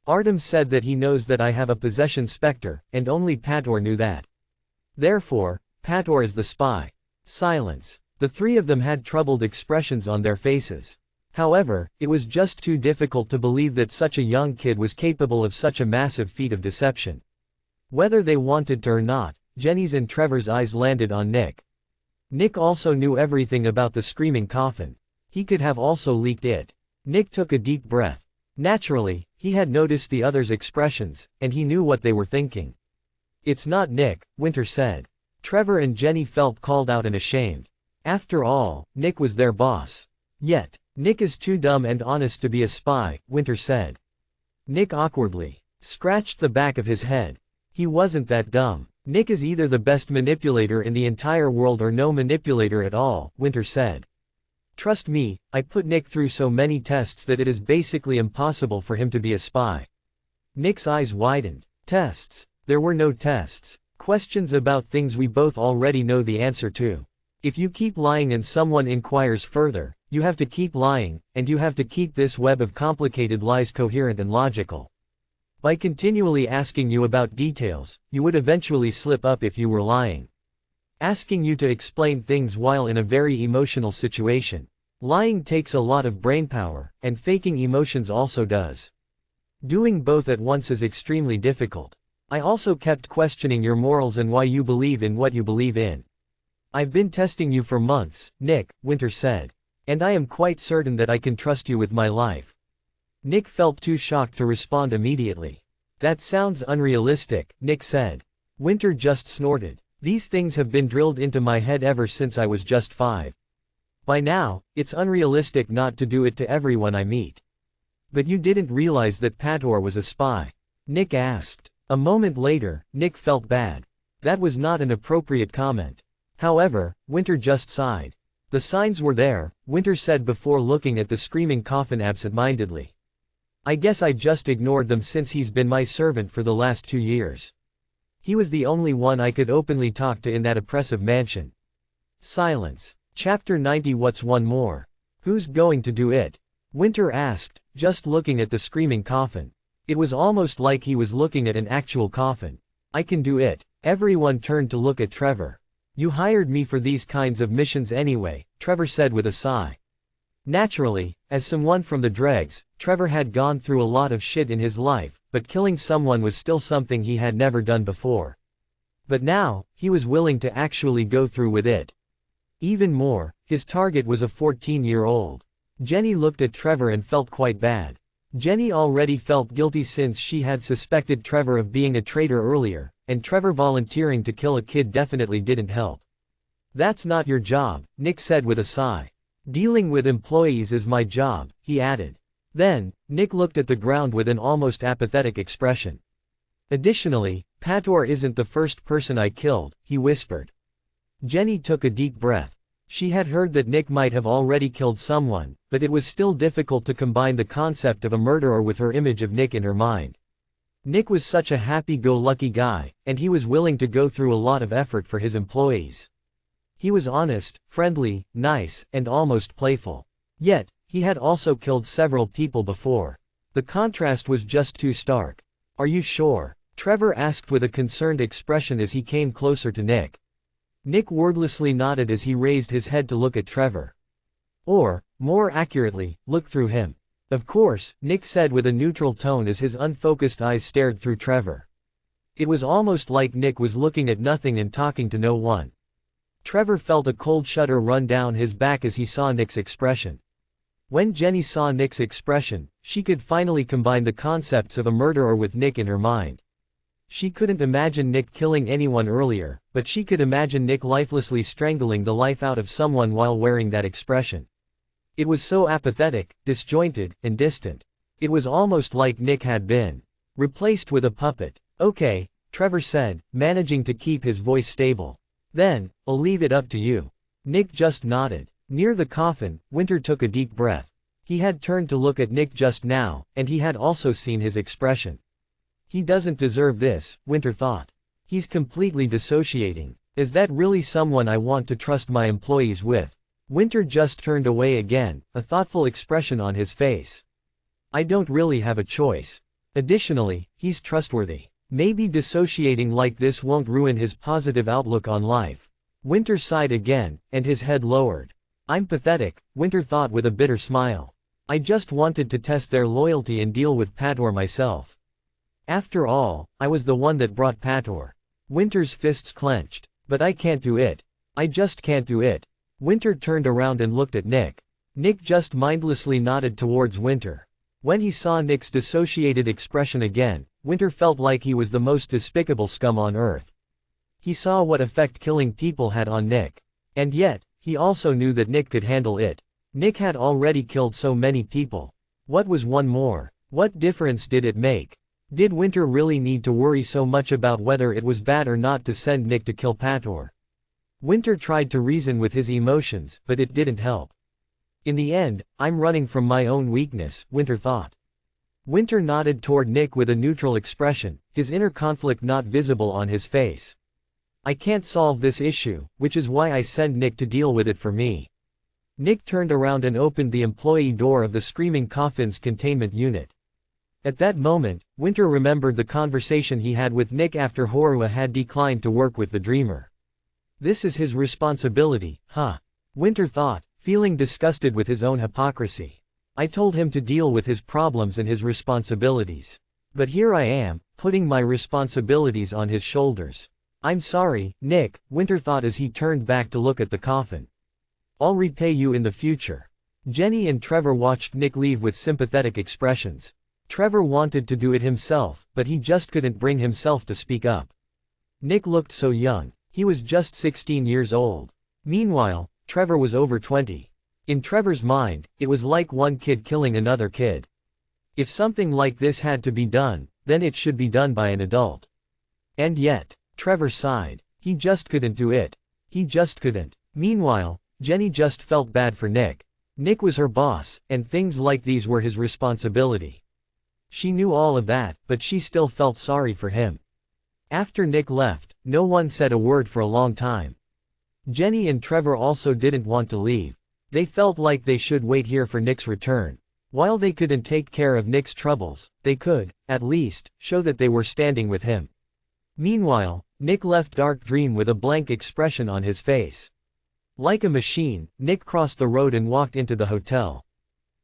Artem said that he knows that I have a possession specter, and only Pator knew that. Therefore, Pator is the spy. Silence. The three of them had troubled expressions on their faces. However, it was just too difficult to believe that such a young kid was capable of such a massive feat of deception. Whether they wanted to or not, Jenny's and Trevor's eyes landed on Nick. Nick also knew everything about the screaming coffin. He could have also leaked it. Nick took a deep breath. Naturally, he had noticed the others' expressions, and he knew what they were thinking. It's not Nick, Winter said. Trevor and Jenny felt called out and ashamed. After all, Nick was their boss. Yet, Nick is too dumb and honest to be a spy, Winter said. Nick awkwardly scratched the back of his head. He wasn't that dumb. Nick is either the best manipulator in the entire world or no manipulator at all, Winter said. Trust me, I put Nick through so many tests that it is basically impossible for him to be a spy. Nick's eyes widened. Tests? There were no tests. Questions about things we both already know the answer to. If you keep lying and someone inquires further, you have to keep lying, and you have to keep this web of complicated lies coherent and logical. By continually asking you about details, you would eventually slip up if you were lying. Asking you to explain things while in a very emotional situation. Lying takes a lot of brainpower, and faking emotions also does. Doing both at once is extremely difficult. I also kept questioning your morals and why you believe in what you believe in. I've been testing you for months, Nick, Winter said. And I am quite certain that I can trust you with my life. Nick felt too shocked to respond immediately. That sounds unrealistic, Nick said. Winter just snorted. These things have been drilled into my head ever since I was just 5. By now, it's unrealistic not to do it to everyone I meet. But you didn't realize that Pator was a spy? Nick asked. A moment later, Nick felt bad. That was not an appropriate comment. However, Winter just sighed. The signs were there, Winter said before looking at the screaming coffin absent-mindedly. I guess I just ignored them since he's been my servant for the last 2 years. He was the only one I could openly talk to in that oppressive mansion. Silence. Chapter 90. What's one more? Who's going to do it? Winter asked, just looking at the screaming coffin. It was almost like he was looking at an actual coffin. I can do it. Everyone turned to look at Trevor. You hired me for these kinds of missions anyway, Trevor said with a sigh. Naturally, as someone from the dregs, Trevor had gone through a lot of shit in his life, but killing someone was still something he had never done before. But now, he was willing to actually go through with it. Even more, his target was a 14-year-old. Jenny looked at Trevor and felt quite bad. Jenny already felt guilty since she had suspected Trevor of being a traitor earlier, and Trevor volunteering to kill a kid definitely didn't help. That's not your job, Nick said with a sigh. Dealing with employees is my job, he added. Then, Nick looked at the ground with an almost apathetic expression. Additionally, Pator isn't the first person I killed, he whispered. Jenny took a deep breath. She had heard that Nick might have already killed someone, but it was still difficult to combine the concept of a murderer with her image of Nick in her mind. Nick was such a happy-go-lucky guy, and he was willing to go through a lot of effort for his employees. He was honest, friendly, nice, and almost playful. Yet, he had also killed several people before. The contrast was just too stark. Are you sure? Trevor asked with a concerned expression as he came closer to Nick. Nick wordlessly nodded as he raised his head to look at Trevor. Or, more accurately, look through him. Of course, Nick said with a neutral tone as his unfocused eyes stared through Trevor. It was almost like Nick was looking at nothing and talking to no one. Trevor felt a cold shudder run down his back as he saw Nick's expression. When Jenny saw Nick's expression, she could finally combine the concepts of a murderer with Nick in her mind. She couldn't imagine Nick killing anyone earlier, but she could imagine Nick lifelessly strangling the life out of someone while wearing that expression. It was so apathetic, disjointed, and distant. It was almost like Nick had been replaced with a puppet. Okay, Trevor said, managing to keep his voice stable. Then, I'll leave it up to you. Nick just nodded. Near the coffin, Winter took a deep breath. He had turned to look at Nick just now, and he had also seen his expression. He doesn't deserve this, Winter thought. He's completely dissociating. Is that really someone I want to trust my employees with? Winter just turned away again, a thoughtful expression on his face. I don't really have a choice. Additionally, he's trustworthy. Maybe dissociating like this won't ruin his positive outlook on life. Winter sighed again, and his head lowered. I'm pathetic, Winter thought with a bitter smile. I just wanted to test their loyalty and deal with Pator myself. After all, I was the one that brought Pator. Winter's fists clenched. But I can't do it. I just can't do it. Winter turned around and looked at Nick. Nick just mindlessly nodded towards Winter. When he saw Nick's dissociated expression again, Winter felt like he was the most despicable scum on earth. He saw what effect killing people had on Nick. And yet, he also knew that Nick could handle it. Nick had already killed so many people. What was one more? What difference did it make? Did Winter really need to worry so much about whether it was bad or not to send Nick to kill Pator? Winter tried to reason with his emotions, but it didn't help. In the end, I'm running from my own weakness, Winter thought. Winter nodded toward Nick with a neutral expression, his inner conflict not visible on his face. I can't solve this issue, which is why I send Nick to deal with it for me. Nick turned around and opened the employee door of the Screaming Coffin's containment unit. At that moment, Winter remembered the conversation he had with Nick after Horua had declined to work with the Dreamer. This is his responsibility, huh? Winter thought, feeling disgusted with his own hypocrisy. I told him to deal with his problems and his responsibilities. But here I am, putting my responsibilities on his shoulders. I'm sorry, Nick, Winter thought as he turned back to look at the coffin. I'll repay you in the future. Jenny and Trevor watched Nick leave with sympathetic expressions. Trevor wanted to do it himself, but he just couldn't bring himself to speak up. Nick looked so young. He was just 16 years old. Meanwhile, Trevor was over 20. In Trevor's mind, it was like one kid killing another kid. If something like this had to be done, then it should be done by an adult. And yet, Trevor sighed. He just couldn't do it. He just couldn't. Meanwhile, Jenny just felt bad for Nick. Nick was her boss, and things like these were his responsibility. She knew all of that, but she still felt sorry for him. After Nick left, no one said a word for a long time. Jenny and Trevor also didn't want to leave. They felt like they should wait here for Nick's return. While they couldn't take care of Nick's troubles, they could, at least, show that they were standing with him. Meanwhile, Nick left Dark Dream with a blank expression on his face. Like a machine, Nick crossed the road and walked into the hotel.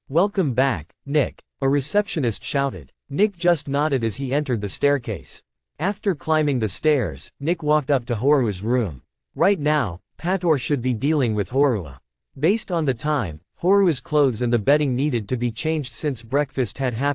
Welcome back, Nick, a receptionist shouted. Nick just nodded as he entered the staircase. After climbing the stairs, Nick walked up to Horua's room. Right now, Pator should be dealing with Horua. Based on the time, Horua's clothes and the bedding needed to be changed since breakfast had happened.